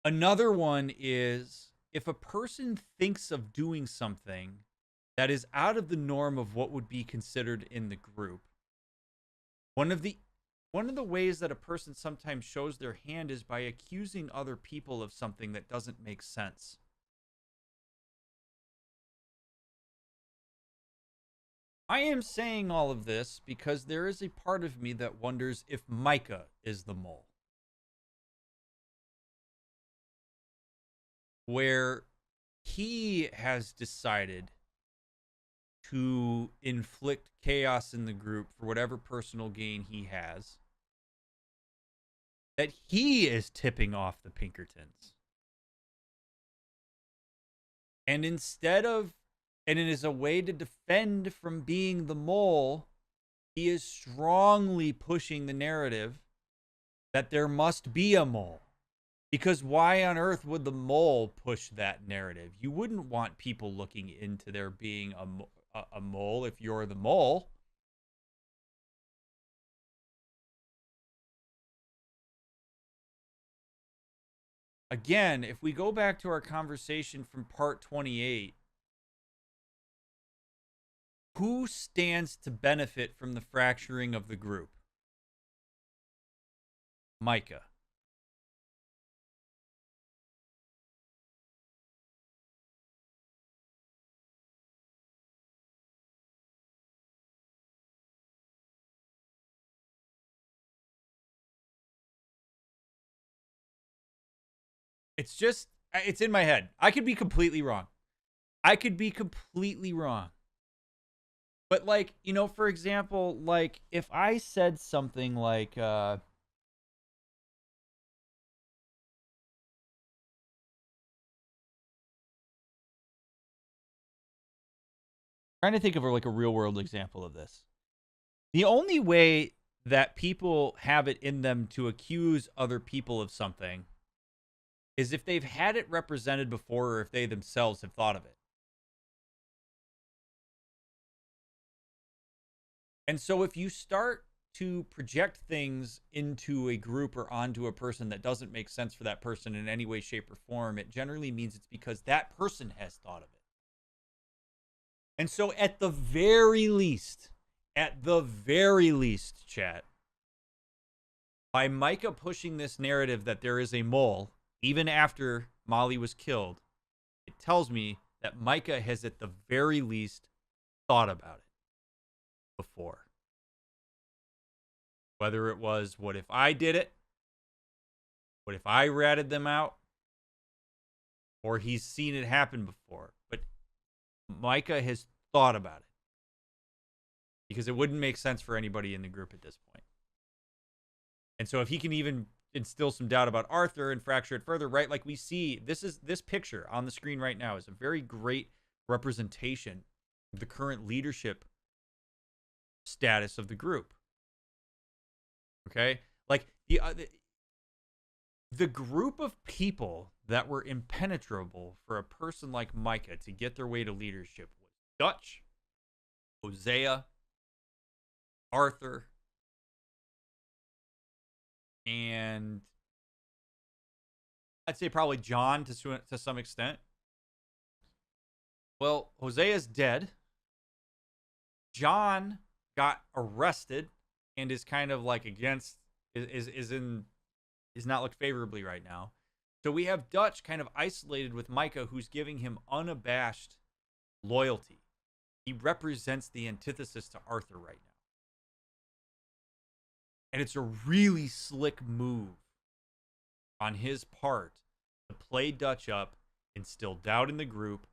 Another one is if a person thinks of doing something that is out of the norm of what would be considered in the group. One of the ways that a person sometimes shows their hand is by accusing other people of something that doesn't make sense. I am saying all of this because there is a part of me that wonders if Micah is the mole. Where he has decided to inflict chaos in the group for whatever personal gain he has, that he is tipping off the Pinkertons. And and it is a way to defend from being the mole, he is strongly pushing the narrative that there must be a mole. Because why on earth would the mole push that narrative? You wouldn't want people looking into there being a mole if you're the mole. Again, if we go back to our conversation from part 28, who stands to benefit from the fracturing of the group? Micah. It's in my head. I could be completely wrong. But like, for example, like if I said something like, trying to think of like a real world example of this. The only way that people have it in them to accuse other people of something is if they've had it represented before or if they themselves have thought of it. And so if you start to project things into a group or onto a person that doesn't make sense for that person in any way, shape, or form, it generally means it's because that person has thought of it. And so at the very least, chat, by Micah pushing this narrative that there is a mole, even after Molly was killed, it tells me that Micah has at the very least thought about it before. Whether it was, what if I did it? What if I ratted them out? Or he's seen it happen before. But Micah has thought about it. Because it wouldn't make sense for anybody in the group at this point. And so if he can even instill some doubt about Arthur and fracture it further, right? Like we see, this picture on the screen right now is a very great representation of the current leadership status of the group. Okay? Like the group of people that were impenetrable for a person like Micah to get their way to leadership was Dutch, Hosea, Arthur, and I'd say probably John to some extent. Well, Hosea's dead. John got arrested and is kind of like against is not looked favorably right now. So we have Dutch kind of isolated with Micah, who's giving him unabashed loyalty. He represents the antithesis to Arthur right now. And it's a really slick move on his part to play Dutch up, instill doubt in the group,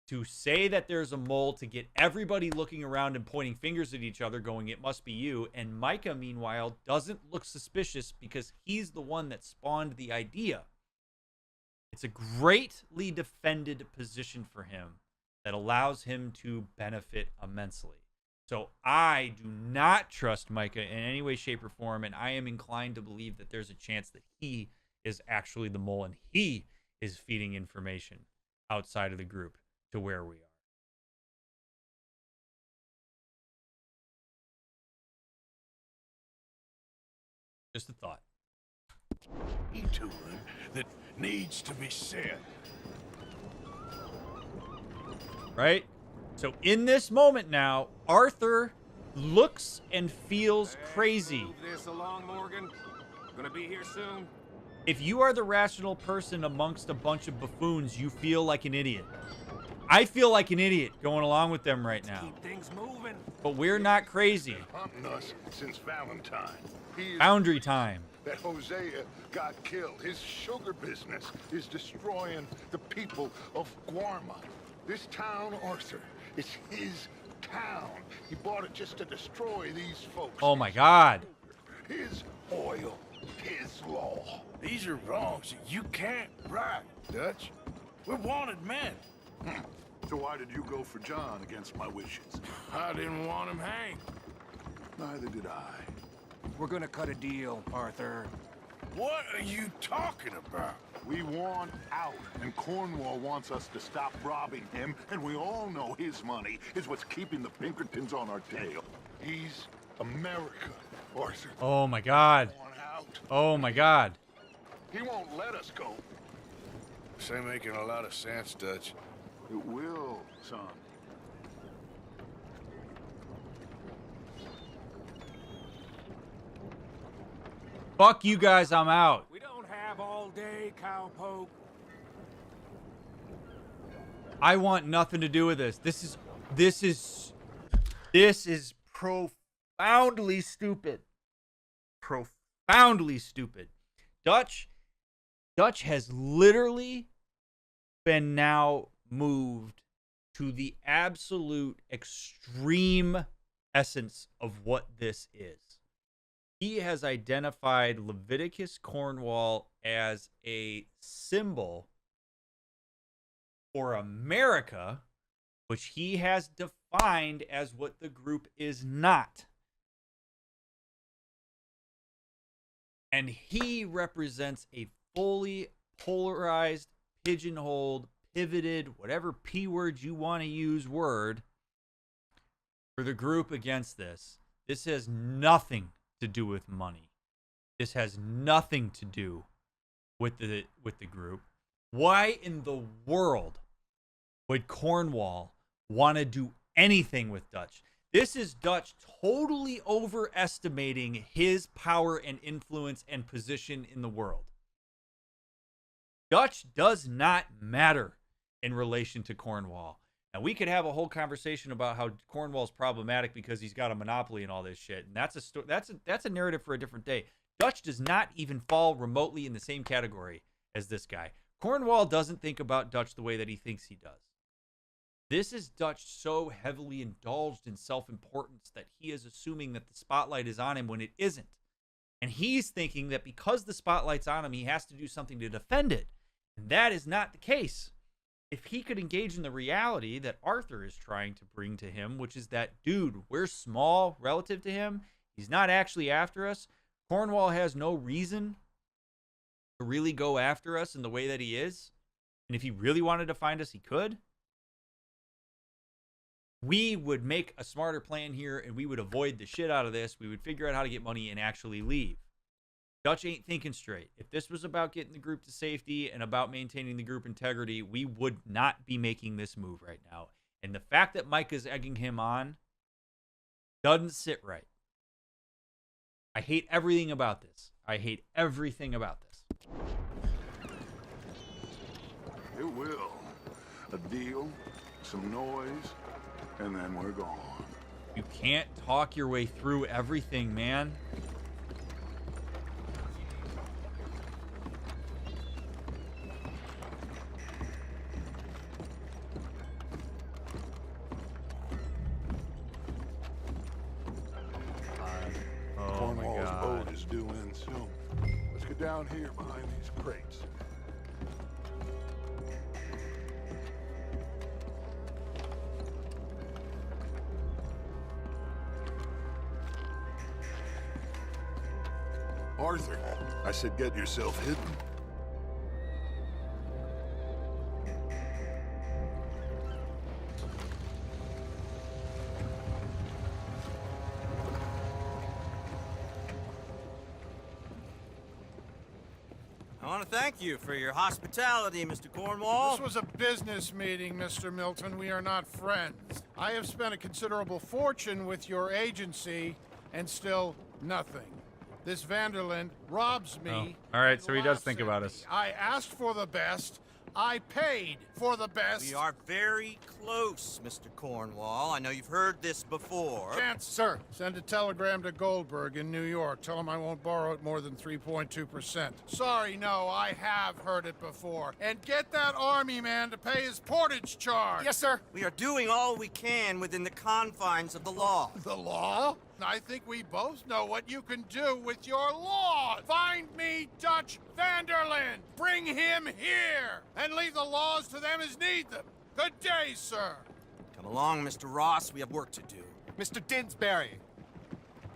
to say that there's a mole, to get everybody looking around and pointing fingers at each other going, it must be you. And Micah, meanwhile, doesn't look suspicious because he's the one that spawned the idea. It's a greatly defended position for him that allows him to benefit immensely. So I do not trust Micah in any way, shape, or form, and I am inclined to believe that there's a chance that he is actually the mole and he is feeding information outside of the group to where we are. Just a thought. To him that needs to be said. Right? So in this moment now, Arthur looks and feels crazy. Move this along, Morgan. Gonna be here soon. If you are the rational person amongst a bunch of buffoons, you feel like an idiot. I feel like an idiot going along with them right now. Keep things moving. But we're not crazy. Hunting us since Valentine. Boundary time. That Hosea got killed. His sugar business is destroying the people of Guarma. This town, Arthur, it's his town. He bought it just to destroy these folks. Oh my God. His oil, his law. These are wrongs that you can't right, Dutch. We're wanted men. So why did you go for John against my wishes? I didn't want him hanged. Neither did I. We're gonna cut a deal, Arthur. What are you talking about? We want out, and Cornwall wants us to stop robbing him, and we all know his money is what's keeping the Pinkertons on our tail. He's America, Arthur. Oh my God. Oh my God. He won't let us go. This ain't making a lot of sense, Dutch. It will, son. Fuck you guys, I'm out. We don't have all day, cowpoke. I want nothing to do with this. This is profoundly stupid. Profoundly stupid. Dutch has literally been now moved to the absolute extreme essence of what this is. He has identified Leviticus Cornwall as a symbol for America, which he has defined as what the group is not. And he represents a fully polarized, pigeonholed, pivoted, whatever P word you want to use word for the group against this. This has nothing to do with money. This has nothing to do with the group. Why in the world would Cornwall want to do anything with Dutch? This is Dutch totally overestimating his power and influence and position in the world. Dutch does not matter in relation to Cornwall. Now, we could have a whole conversation about how Cornwall's problematic because he's got a monopoly and all this shit, and that's a narrative for a different day. Dutch does not even fall remotely in the same category as this guy. Cornwall doesn't think about Dutch the way that he thinks he does. This is Dutch so heavily indulged in self-importance that he is assuming that the spotlight is on him when it isn't. And he's thinking that because the spotlight's on him, he has to do something to defend it. And that is not the case. If he could engage in the reality that Arthur is trying to bring to him, which is that, dude, we're small relative to him. He's not actually after us. Cornwall has no reason to really go after us in the way that he is. And if he really wanted to find us, he could. We would make a smarter plan here and we would avoid the shit out of this. We would figure out how to get money and actually leave. Dutch ain't thinking straight. If this was about getting the group to safety and about maintaining the group integrity, we would not be making this move right now. And the fact that Mike is egging him on doesn't sit right. I hate everything about this. I hate everything about this. It will. A deal, some noise, and then we're gone. You can't talk your way through everything, man. Cornwall's boat is due in soon. Let's get down here behind these crates. Arthur, I said get yourself hidden. I want to thank you for your hospitality, Mr. Cornwall. This was a business meeting, Mr. Milton. We are not friends. I have spent a considerable fortune with your agency, and still nothing. This Vanderland robs me. Oh. All right, so he does think about us. I asked for the best. I paid for the best. We are very close, Mr. Cornwall. I know you've heard this before. Chance, sir, send a telegram to Goldberg in New York. Tell him I won't borrow it more than 3.2%. Sorry, no, I have heard it before. And get that army man to pay his portage charge. Yes, sir. We are doing all we can within the confines of the law. The law? I think we both know what you can do with your law. Find me Dutch Vanderland. Bring him here. And leave the laws to them as need them. Good day, sir. Come along, Mr. Ross. We have work to do. Mr. Didsbury.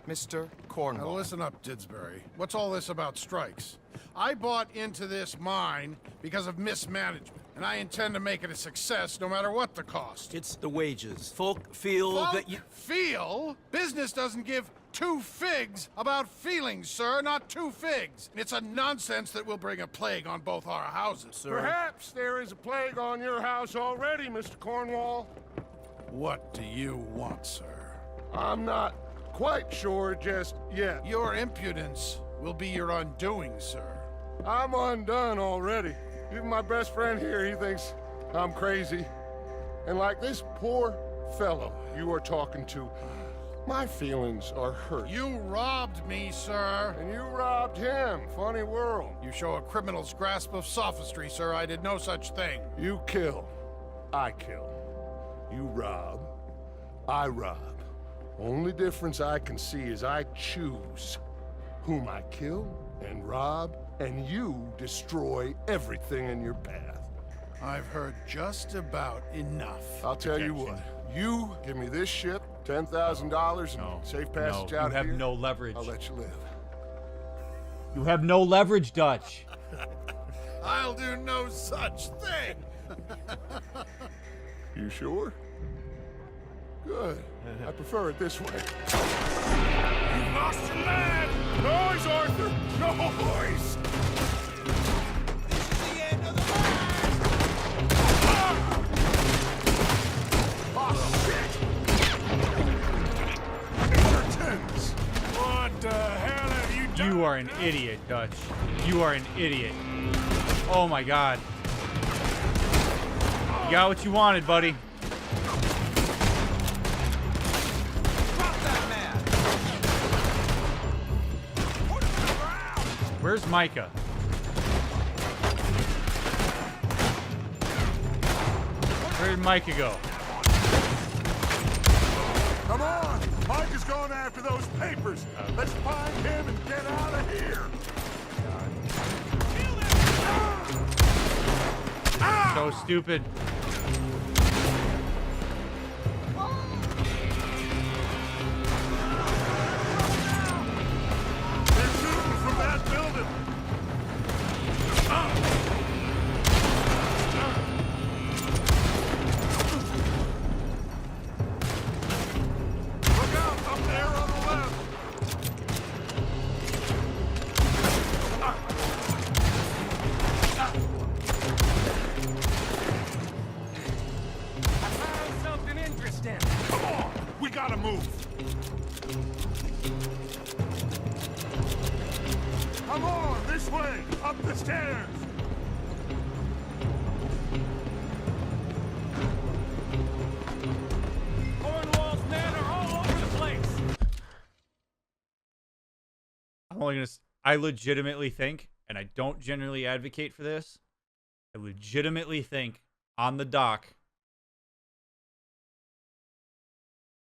Mr. Cornwall. Now listen up, Didsbury. What's all this about strikes? I bought into this mine because of mismanagement, and I intend to make it a success no matter what the cost. It's the wages. Folk feel that you... Feel? Business doesn't give two figs about feelings, sir, not two figs. It's a nonsense that will bring a plague on both our houses, sir. Perhaps there is a plague on your house already, Mr. Cornwall. What do you want, sir? I'm not quite sure just yet. Your impudence will be your undoing, sir. I'm undone already. Even my best friend here, he thinks I'm crazy. And like this poor fellow you are talking to, my feelings are hurt. You robbed me, sir. And you robbed him. Funny world. You show a criminal's grasp of sophistry, sir. I did no such thing. You kill. I kill. You rob. I rob. Only difference I can see is I choose whom I kill and rob, and you destroy everything in your path. I've heard just about enough. I'll tell you what. You give me this ship, $10,000 and safe passage out you have here. no leverage. I'll let you live. You have no leverage, Dutch. I'll do no such thing. You sure? Good. I prefer it this way. You lost your man! Noise, Arthur! Noise! This is the end of the line! Oh, shit! Pinkertons! What the hell have you done? You are an idiot, Dutch. You are an idiot. Oh my god. You got what you wanted, buddy. Where's Micah? Where did Micah go? Come on! Mike is going after those papers. Let's find him and get out of here. So stupid. They're shooting from that building. Look out, up there on the left. gotta move. Come on, this way, up the stairs. Cornwall's men are all over the place. I'm only gonna. I legitimately think, and I don't generally advocate for this, I legitimately think on the dock,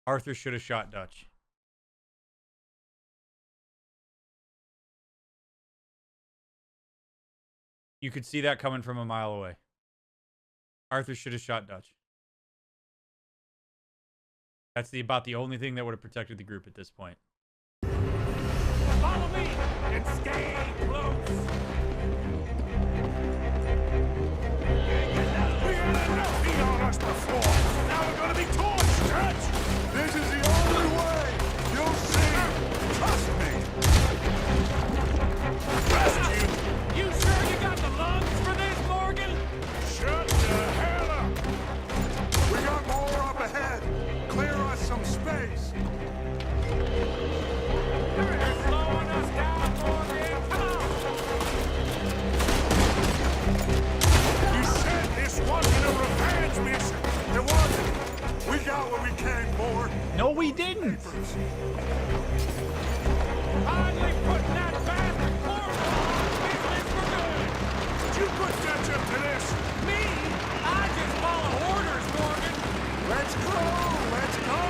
Arthur should have shot Dutch. You could see that coming from a mile away. Arthur should have shot Dutch. That's about the only thing that would have protected the group at this point. Follow me and stay close. We had enough heat on us before. Now we're gonna be torched, Dutch. This is the only way. You'll see. Trust me. Trust you. You sure you got the lungs for this, Morgan? Shut the hell up. We got more up ahead. Clear us some space. You're slowing us down, Morgan. Come on. You said this wasn't a revenge mission. It wasn't. We got what we came for. No, we didn't. Finally putting that bastard Cornwall business for good. Did you put Dutch up to this? Me? I just follow orders, Morgan. Let's go. Let's go.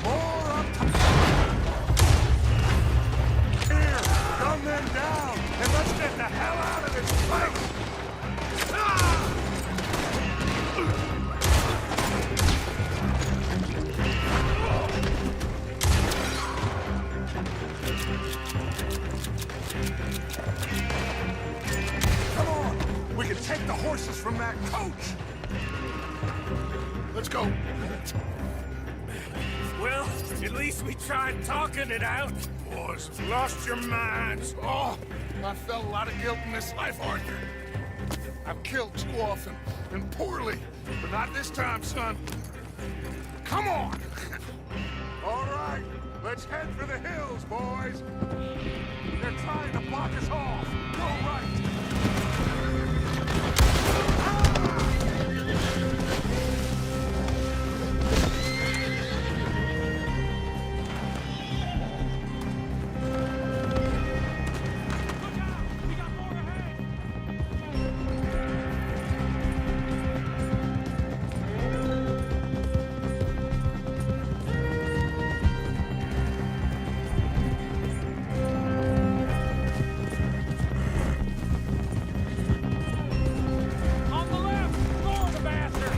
More up top. Here, gun them down, and let's get the hell out of this place. Come on, we can take the horses from that coach. Let's go. Well, at least we tried talking it out. Boys, lost your minds. Oh, I felt a lot of guilt in this life, Arthur. I've killed too often and poorly, but not this time, son. Come on. All right, let's head for the hills, boys. They're trying to block us off. Go right. On the left, floor the bastard.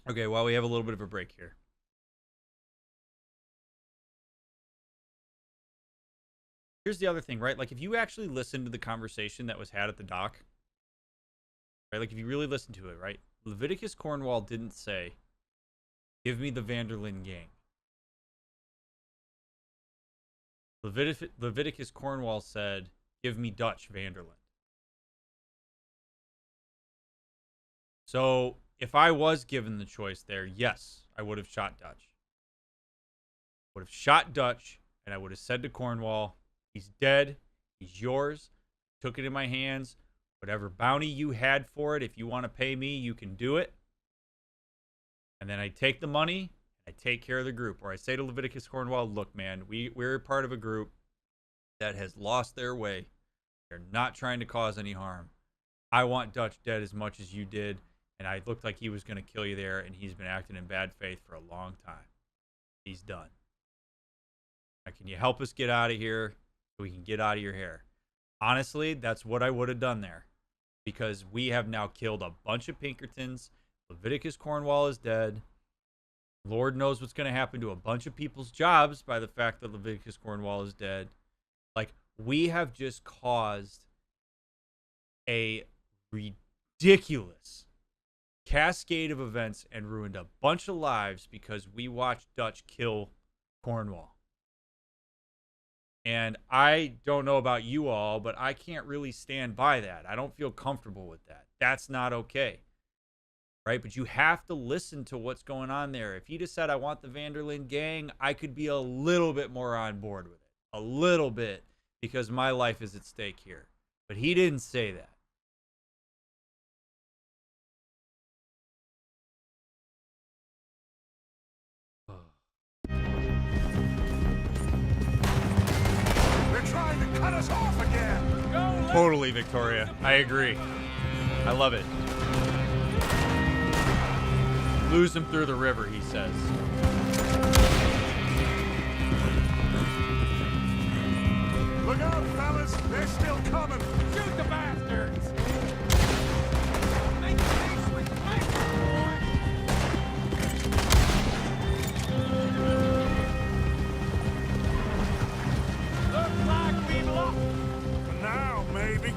Okay, well, we have a little bit of a break here. Here's the other thing, right? Like, if you actually listen to the conversation that was had at the dock, right? Like, if you really listen to it, right? Leviticus Cornwall didn't say, "Give me the Vanderlyn gang." Leviticus Cornwall said, "Give me Dutch Vanderlyn." So, if I was given the choice there, yes, I would have shot Dutch. Would have shot Dutch, and I would have said to Cornwall, "He's dead. He's yours. Took it in my hands. Whatever bounty you had for it, if you want to pay me, you can do it." And then I take the money, I take care of the group. Or I say to Leviticus Cornwall, "Look, man, we're part of a group that has lost their way. They're not trying to cause any harm. I want Dutch dead as much as you did. And I looked like he was going to kill you there, and he's been acting in bad faith for a long time. He's done. Now, can you help us get out of here so we can get out of your hair?" Honestly, that's what I would have done there. Because we have now killed a bunch of Pinkertons. Leviticus Cornwall is dead. Lord knows what's going to happen to a bunch of people's jobs by the fact that Leviticus Cornwall is dead. Like, we have just caused a ridiculous cascade of events and ruined a bunch of lives because we watched Dutch kill Cornwall. And I don't know about you all, but I can't really stand by that. I don't feel comfortable with that. That's not okay. Right? But you have to listen to what's going on there. If he'd have said, I want the Vanderlyn gang, I could be a little bit more on board with it. A little bit, because my life is at stake here. But he didn't say that. They're trying to cut us off again. Totally, Victoria. I agree. I love it. Lose him through the river, he says. Look out, fellas! They're still coming! Shoot the bastards! Looks like we've lost. For now, maybe.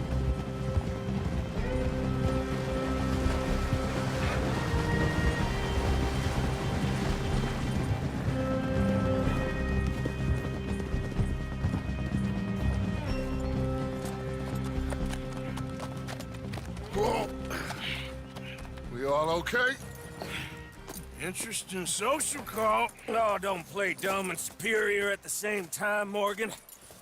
Whoa. We all okay? Interesting social call. Oh, don't play dumb and superior at the same time, Morgan.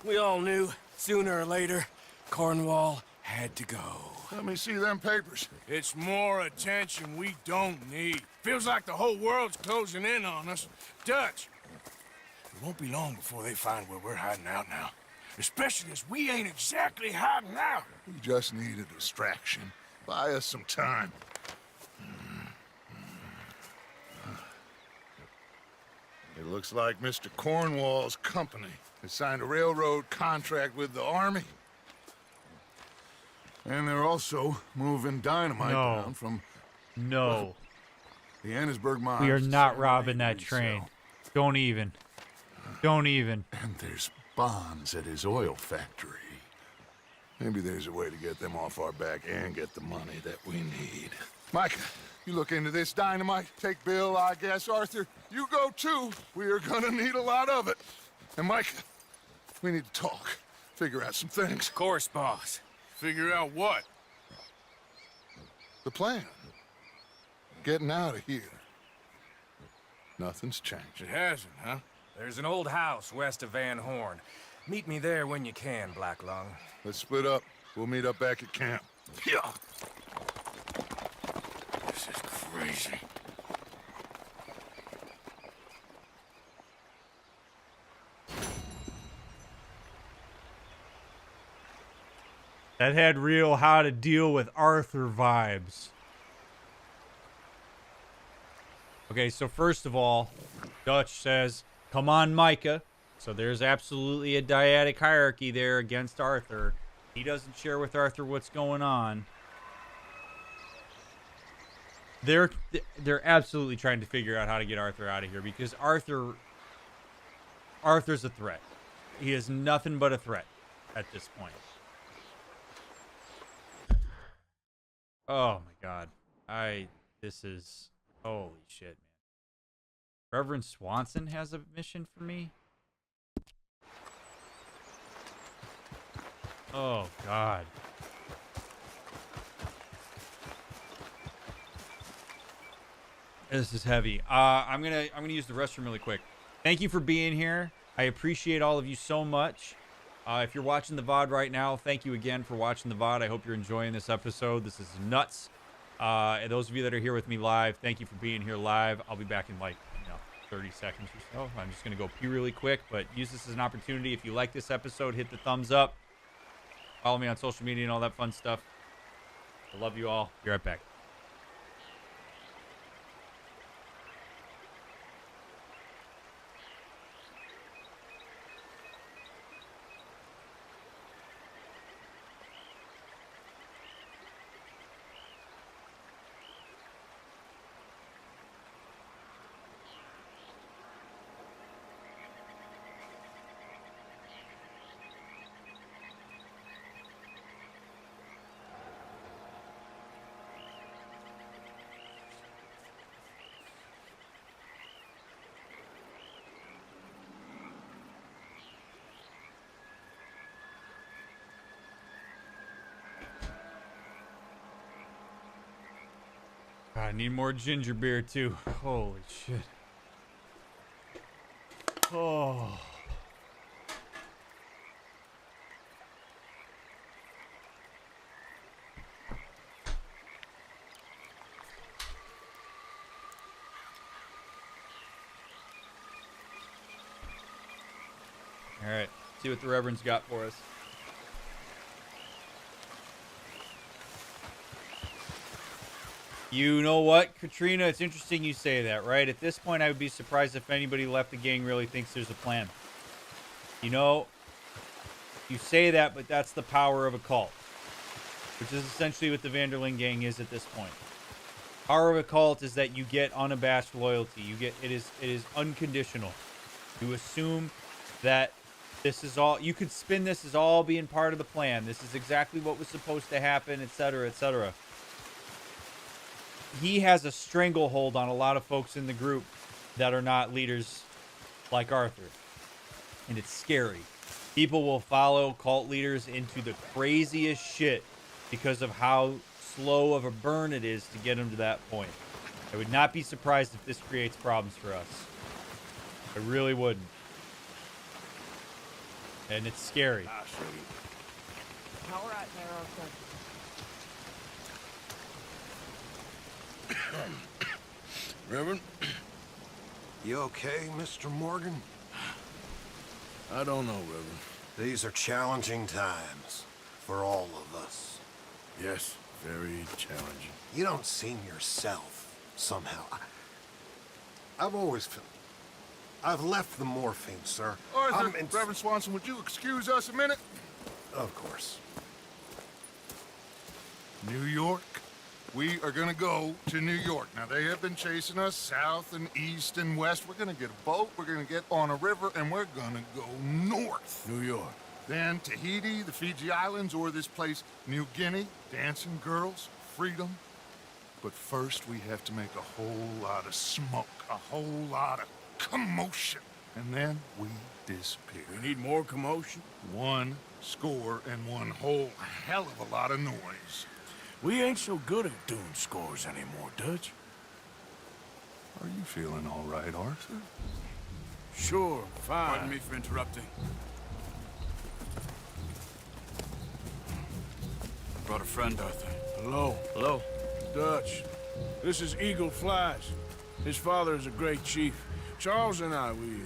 We all knew, sooner or later, Cornwall had to go. Let me see them papers. It's more attention we don't need. Feels like the whole world's closing in on us. Dutch, it won't be long before they find where we're hiding out now. Especially as we ain't exactly hiding out. We just need a distraction. Buy us some time. It looks like Mr. Cornwall's company has signed a railroad contract with the army. And they're also moving dynamite down from... No. The Annesburg mines. We are not robbing that train. Don't even. Don't even. And there's bonds at his oil factory. Maybe there's a way to get them off our back and get the money that we need. Micah, you look into this dynamite. Take Bill, I guess. Arthur, you go too. We are gonna need a lot of it. And Micah, we need to talk. Figure out some things. Of course, boss. Figure out what? The plan. Getting out of here. Nothing's changed. It hasn't, huh? There's an old house west of Van Horn. Meet me there when you can, Black Lung. Let's split up. We'll meet up back at camp. Yeah. This is crazy. That had real how to deal with Arthur vibes. Okay, so first of all, Dutch says, come on, Micah. So there's absolutely a dyadic hierarchy there against Arthur. He doesn't share with Arthur what's going on. They're absolutely trying to figure out how to get Arthur out of here because Arthur's a threat. He is nothing but a threat at this point. Oh my God. This is, holy shit, man. Reverend Swanson has a mission for me? Oh God. This is heavy. I'm gonna use the restroom really quick. Thank you for being here. I appreciate all of you so much. If you're watching the VOD right now, thank you again for watching the VOD. I hope you're enjoying this episode. This is nuts. And those of you that are here with me live, thank you for being here live. I'll be back in like 30 seconds or so. I'm just gonna go pee really quick, but use this as an opportunity. If you like this episode, hit the thumbs up. Follow me on social media and all that fun stuff. I love you all. Be right back. God, I need more ginger beer too. Holy shit. Oh. All right, see what the Reverend's got for us. You know what, Katrina? It's interesting you say that, right? At this point, I would be surprised if anybody left the gang really thinks there's a plan. You know, you say that, but that's the power of a cult, which is essentially what the Vanderlyn gang is at this point. Power of a cult is that you get unabashed loyalty. You get it is unconditional. You assume that this is all. You could spin this as all being part of the plan. This is exactly what was supposed to happen, etc., etc. He has a stranglehold on a lot of folks in the group that are not leaders like Arthur. And it's scary. People will follow cult leaders into the craziest shit because of how slow of a burn it is to get them to that point. I would not be surprised if this creates problems for us. I really wouldn't. And it's scary. All right, there, Arthur. Reverend? You okay, Mr. Morgan? I don't know, Reverend. These are challenging times for all of us. Yes, very challenging. You don't seem yourself, somehow. I've always felt... I've left the morphine, sir. Arthur, Reverend Swanson, would you excuse us a minute? Of course. New York. We are gonna go to New York. Now, they have been chasing us south and east and west. We're gonna get a boat, we're gonna get on a river, and we're gonna go north. New York. Then Tahiti, the Fiji Islands, or this place, New Guinea, dancing girls, freedom. But first, we have to make a whole lot of smoke, a whole lot of commotion. And then we disappear. We need more commotion? 1 score and 1 whole hell of a lot of noise. We ain't so good at doing scores anymore, Dutch. Are you feeling all right, Arthur? Sure, fine. Pardon me for interrupting. I brought a friend, Arthur. Hello. Hello. Dutch. This is Eagle Flies. His father is a great chief. Charles and I, we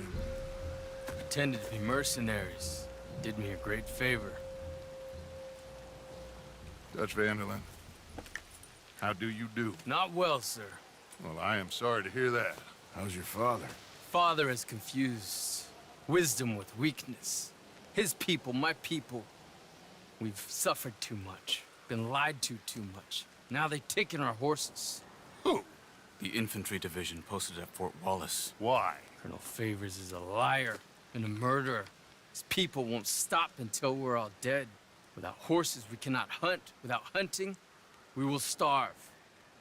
pretended to be mercenaries. Did me a great favor. Dutch Vanderlyn, how do you do? Not well, sir. Well, I am sorry to hear that. How's your father? Father has confused wisdom with weakness. His people, my people. We've suffered too much. Been lied to too much. Now they've taken our horses. Who? The infantry division posted at Fort Wallace. Why? Colonel Favors is a liar and a murderer. His people won't stop until we're all dead. Without horses, we cannot hunt. Without hunting, we will starve.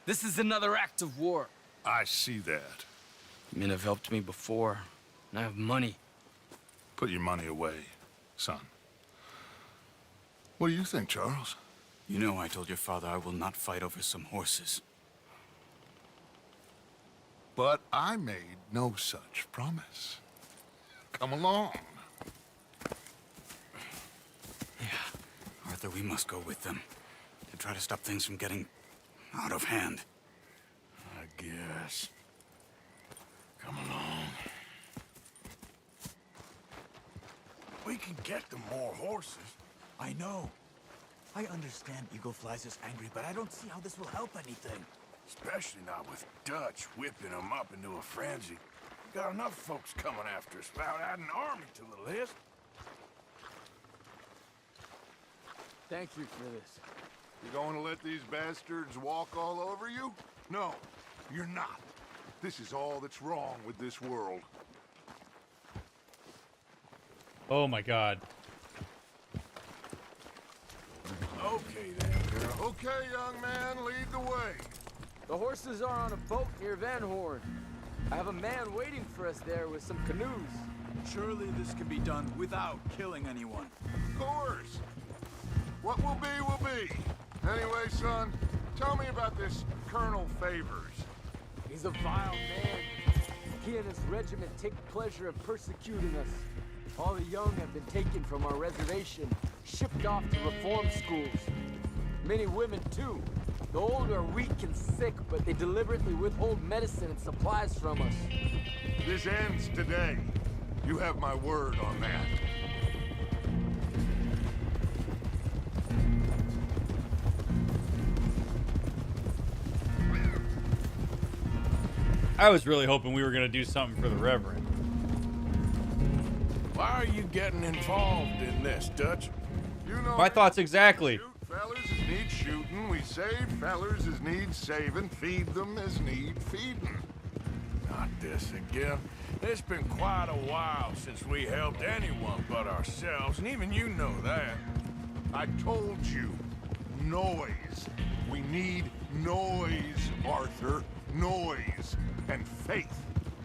This is another act of war. I see that. Men have helped me before, and I have money. Put your money away, son. What do you think, Charles? You know I told your father I will not fight over some horses. But I made no such promise. Come along. Yeah, Arthur, we must go with them to try to stop things from getting out of hand. I guess. Come along. We can get them more horses. I know. I understand Eagle Flies is angry, but I don't see how this will help anything. Especially not with Dutch whipping them up into a frenzy. Got enough folks coming after us without adding an army to the list. Thank you for this. You going to let these bastards walk all over you? No, you're not. This is all that's wrong with this world. Oh my God. Okay then, girl. Okay, young man, lead the way. The horses are on a boat near Van Horn. I have a man waiting for us there with some canoes. Surely this can be done without killing anyone. Of course. What will be, will be. Anyway, son, Tell me about this Colonel Favors. He's a vile man. He and his regiment take pleasure in persecuting us. All the young have been taken from our reservation, shipped off to reform schools. Many women, too. The old are weak and sick, but they deliberately withhold medicine and supplies from us. This ends today. You have my word on that. I was really hoping we were going to do something for the Reverend. Why are you getting involved in this, Dutch? You know My thoughts exactly. Shoot fellers as need shooting. We save fellers as need saving. Feed them as need feeding. Not this again. It's been quite a while since we helped anyone but ourselves, and even you know that. I told you. Noise. We need noise, Arthur. Noise. And faith.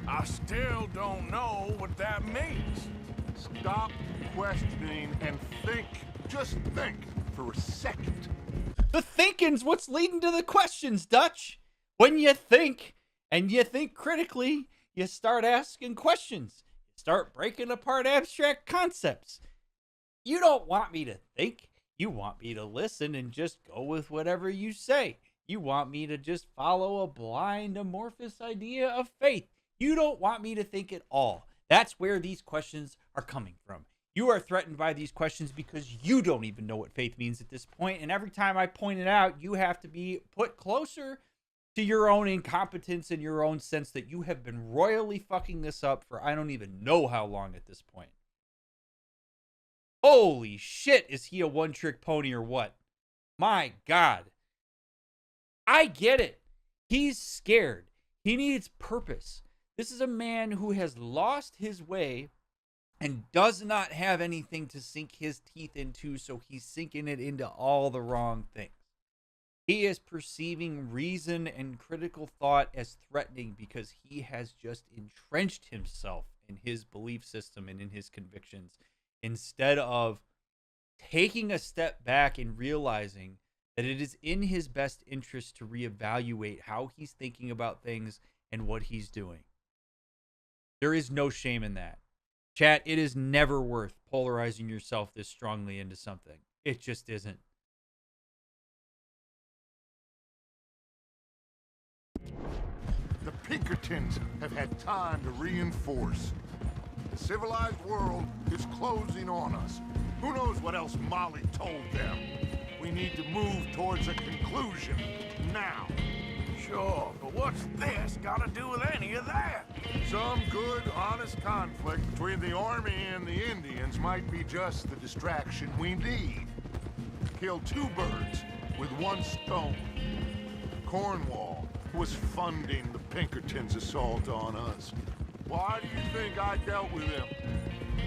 I still don't know what that means. Stop questioning and think. Just think for a second. The thinking's what's leading to the questions, Dutch. When you think, and you think critically, you start asking questions. You start breaking apart abstract concepts. You don't want me to think. You want me to listen and just go with whatever you say. You want me to just follow a blind, amorphous idea of faith. You don't want me to think at all. That's where these questions are coming from. You are threatened by these questions because you don't even know what faith means at this point. And every time I point it out, you have to be put closer to your own incompetence and your own sense that you have been royally fucking this up for I don't even know how long at this point. Holy shit, is he a one-trick pony or what? My God. I get it. He's scared. He needs purpose. This is a man who has lost his way and does not have anything to sink his teeth into, so he's sinking it into all the wrong things. He is perceiving reason and critical thought as threatening because he has just entrenched himself in his belief system and in his convictions, instead of taking a step back and realizing that it is in his best interest to reevaluate how he's thinking about things and what he's doing. There is no shame in that. Chat, it is never worth polarizing yourself this strongly into something. It just isn't. The Pinkertons have had time to reinforce. The civilized world is closing on us. Who knows what else Molly told them? We need to move towards a conclusion now. Sure, but what's this got to do with any of that? Some good, honest conflict between the army and the Indians might be just the distraction we need. Kill two birds with one stone. Cornwall was funding the Pinkertons' assault on us. Why do you think I dealt with him?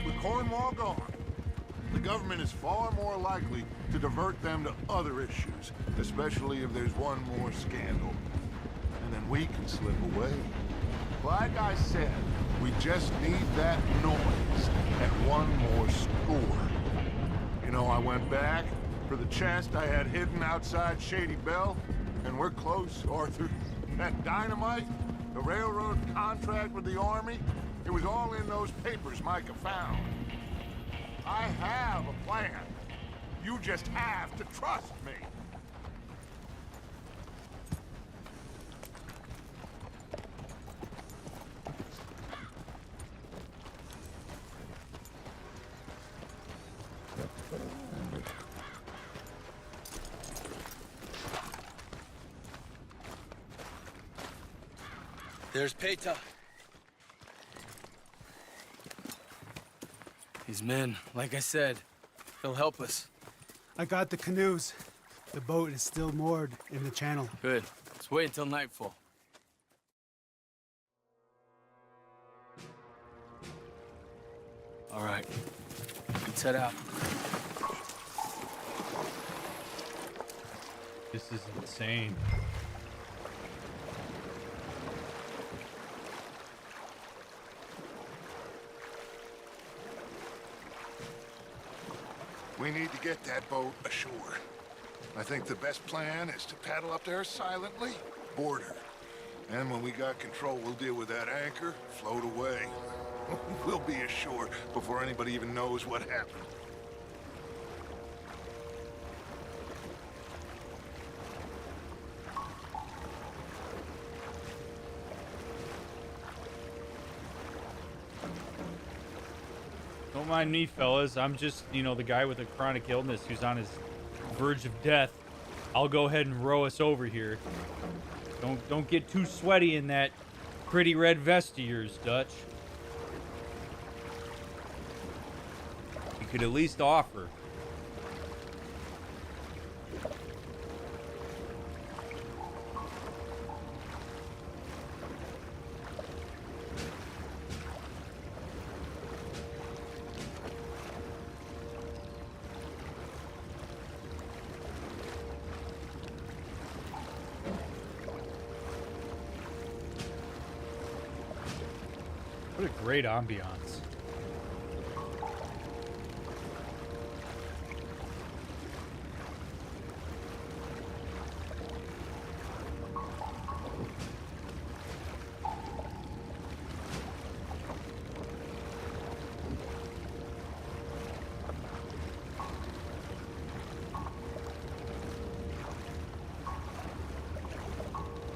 With Cornwall gone, the government is far more likely to divert them to other issues, especially if there's one more scandal. And then we can slip away. Like I said, we just need that noise and one more score. You know, I went back for the chest I had hidden outside Shady Belle, and we're close, Arthur. That dynamite, the railroad contract with the army, it was all in those papers Micah found. I have a plan. You just have to trust me. There's Peta. These men, like I said, they'll help us. I got the canoes. The boat is still moored in the channel. Good. Let's wait until nightfall. All right. Let's head out. This is insane. We need to get that boat ashore. I think the best plan is to paddle up there silently, board her. And when we got control, we'll deal with that anchor, float away. We'll be ashore before anybody even knows what happened. Don't mind me, fellas. I'm just, you know, the guy with a chronic illness who's on his verge of death. I'll go ahead and row us over here. Don't get too sweaty in that pretty red vest of yours, Dutch. You could at least offer. What a great ambiance.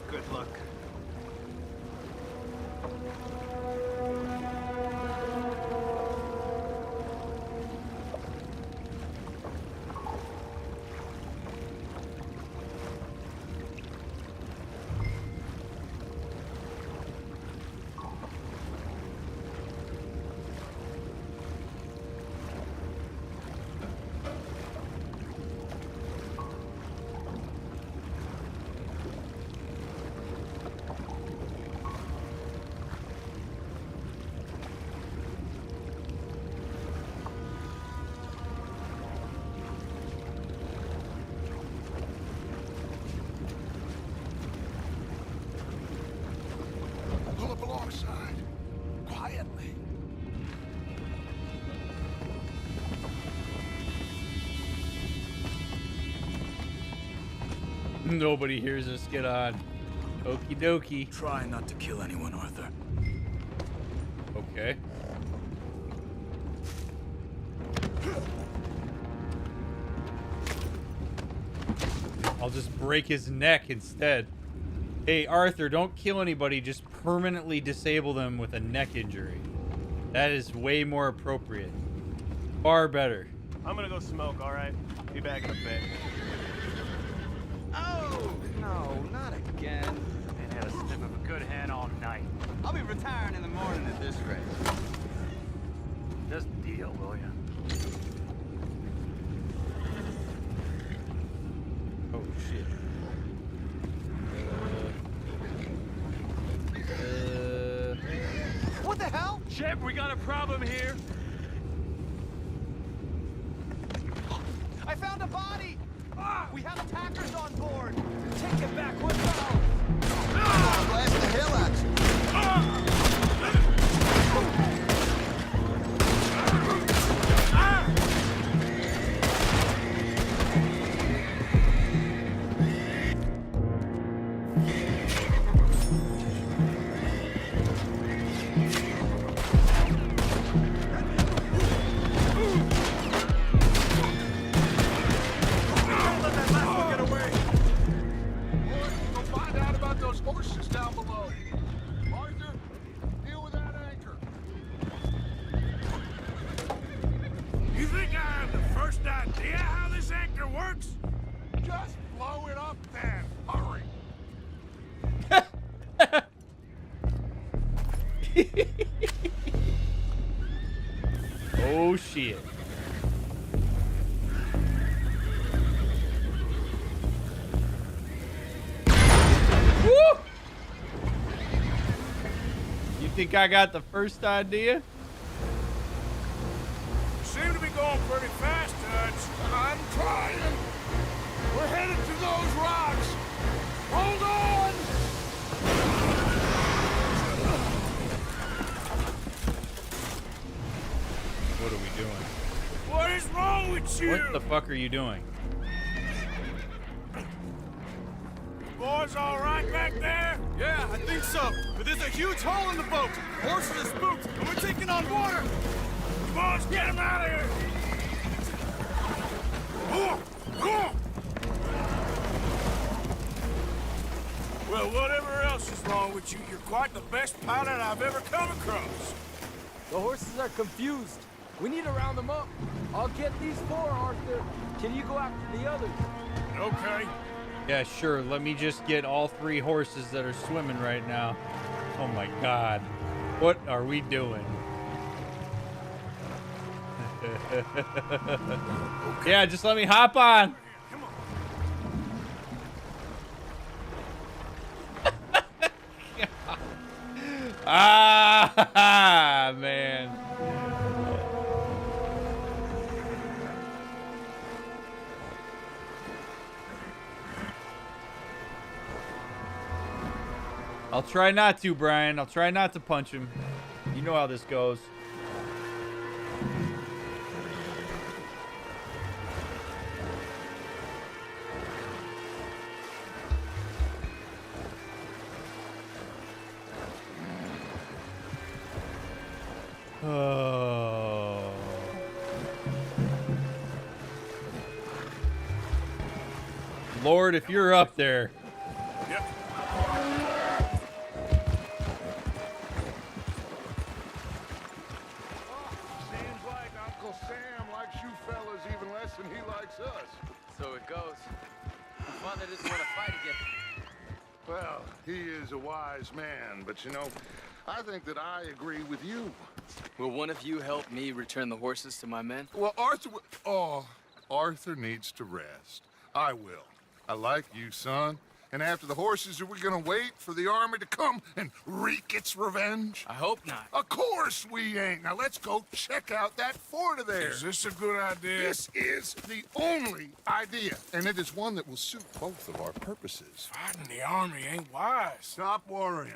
Good luck. Pull up alongside, quietly. Nobody hears us get on. Okie dokie. Try not to kill anyone, Arthur. Okay. I'll just break his neck instead. Hey, Arthur, don't kill anybody. Just permanently disable them with a neck injury. That is way more appropriate. Far better. I'm gonna go smoke, alright? Be back in a bit. Oh, no, not again. Ain't had a sniff of a good hand all night. I'll be retiring in the morning at this rate. Just deal, will ya? Oh, shit. What the hell? Shep, we got a problem here. I found a body! We have attackers on board! Take it back, what's up? Blast the hell out you. Go find out about those horses down below. Arthur, deal with that anchor. You think I have the first idea how this anchor works? Just blow it up then. Hurry. Oh, shit. Woo! You think I got the first idea? Seem to be going pretty fast, Dutch. I'm trying. We're headed to those rocks. Hold on! What are we doing? What is wrong with you? What the fuck are you doing? boys all right back there? Yeah, I think so. But there's a huge hole in the boat. Horses are spooked, and we're taking on water. Come on, let's get him out of here. Come on. Well, whatever else is wrong with you, you're quite the best pilot I've ever come across. The horses are confused. We need to round them up. I'll get these 4, Arthur. Can you go after the others? Okay. Yeah, sure. Let me just get all 3 horses that are swimming right now. Oh my God. What are we doing? Yeah, just let me hop on. Ah, man. I'll try not to, Brian. I'll try not to punch him. You know how this goes. Oh. Lord, if you're up there. Yep. Seems like Uncle Sam likes you fellas even less than he likes us. So it goes. Father doesn't want to fight again. Well, he is a wise man, but you know, I think that I agree with you. Will one of you help me return the horses to my men? Well, Arthur needs to rest. I will. I like you, son. And after the horses, are we gonna wait for the army to come and wreak its revenge? I hope not. Of course we ain't. Now let's go check out that fort of theirs. Is this a good idea? This is the only idea, and it is one that will suit both of our purposes. Fighting the army ain't wise. Stop worrying.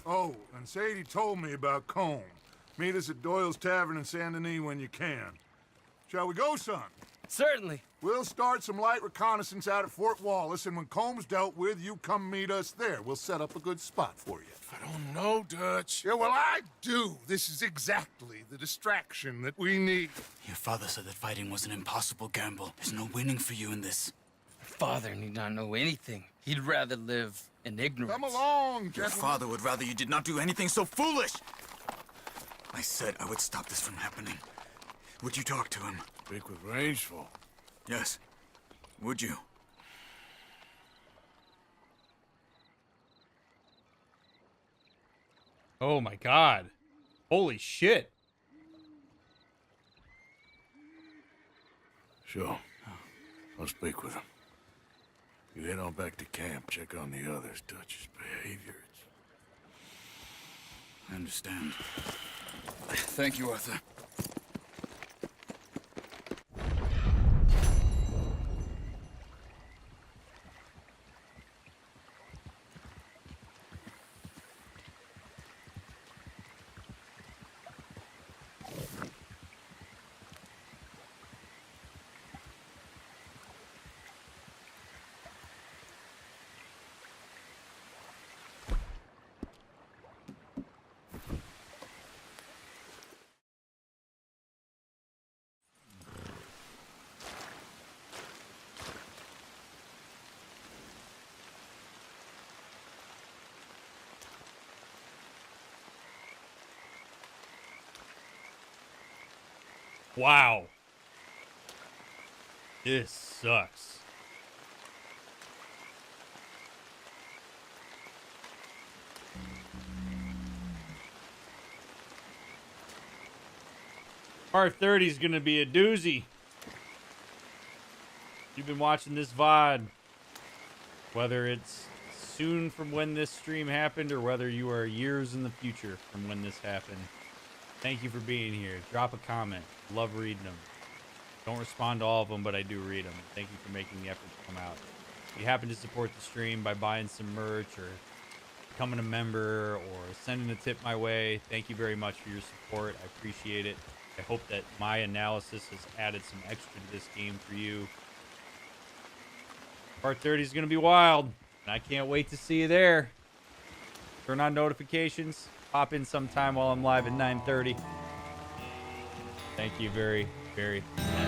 Oh, and Sadie told me about Combe. Meet us at Doyle's Tavern in Saint Denis when you can. Shall we go, son? Certainly. We'll start some light reconnaissance out at Fort Wallace, and when Combs dealt with, you come meet us there. We'll set up a good spot for you. I don't know, Dutch. Yeah, well, I do. This is exactly the distraction that we need. Your father said that fighting was an impossible gamble. There's no winning for you in this. Father need not know anything. He'd rather live in ignorance. Come along, Your gentlemen. father would rather you did not do anything so foolish. I said I would stop this from happening. Would you talk to him? Speak with Rangeful. Yes. Would you? Oh my God. Holy shit. Sure. I'll speak with him. You head on back to camp, check on the others. Dutch's behavior. I understand. Thank you, Arthur. Wow. This sucks. Part 30 is going to be a doozy. You've been watching this VOD, whether it's soon from when this stream happened or whether you are years in the future from when this happened. Thank you for being here. Drop a comment. Love reading them. Don't respond to all of them, but I do read them. Thank you for making the effort to come out. If you happen to support the stream by buying some merch or becoming a member or sending a tip my way, thank you very much for your support. I appreciate it. I hope that my analysis has added some extra to this game for you. Part 30 is going to be wild, and I can't wait to see you there. Turn on notifications. Pop in sometime while I'm live at 9:30. Thank you very, very much.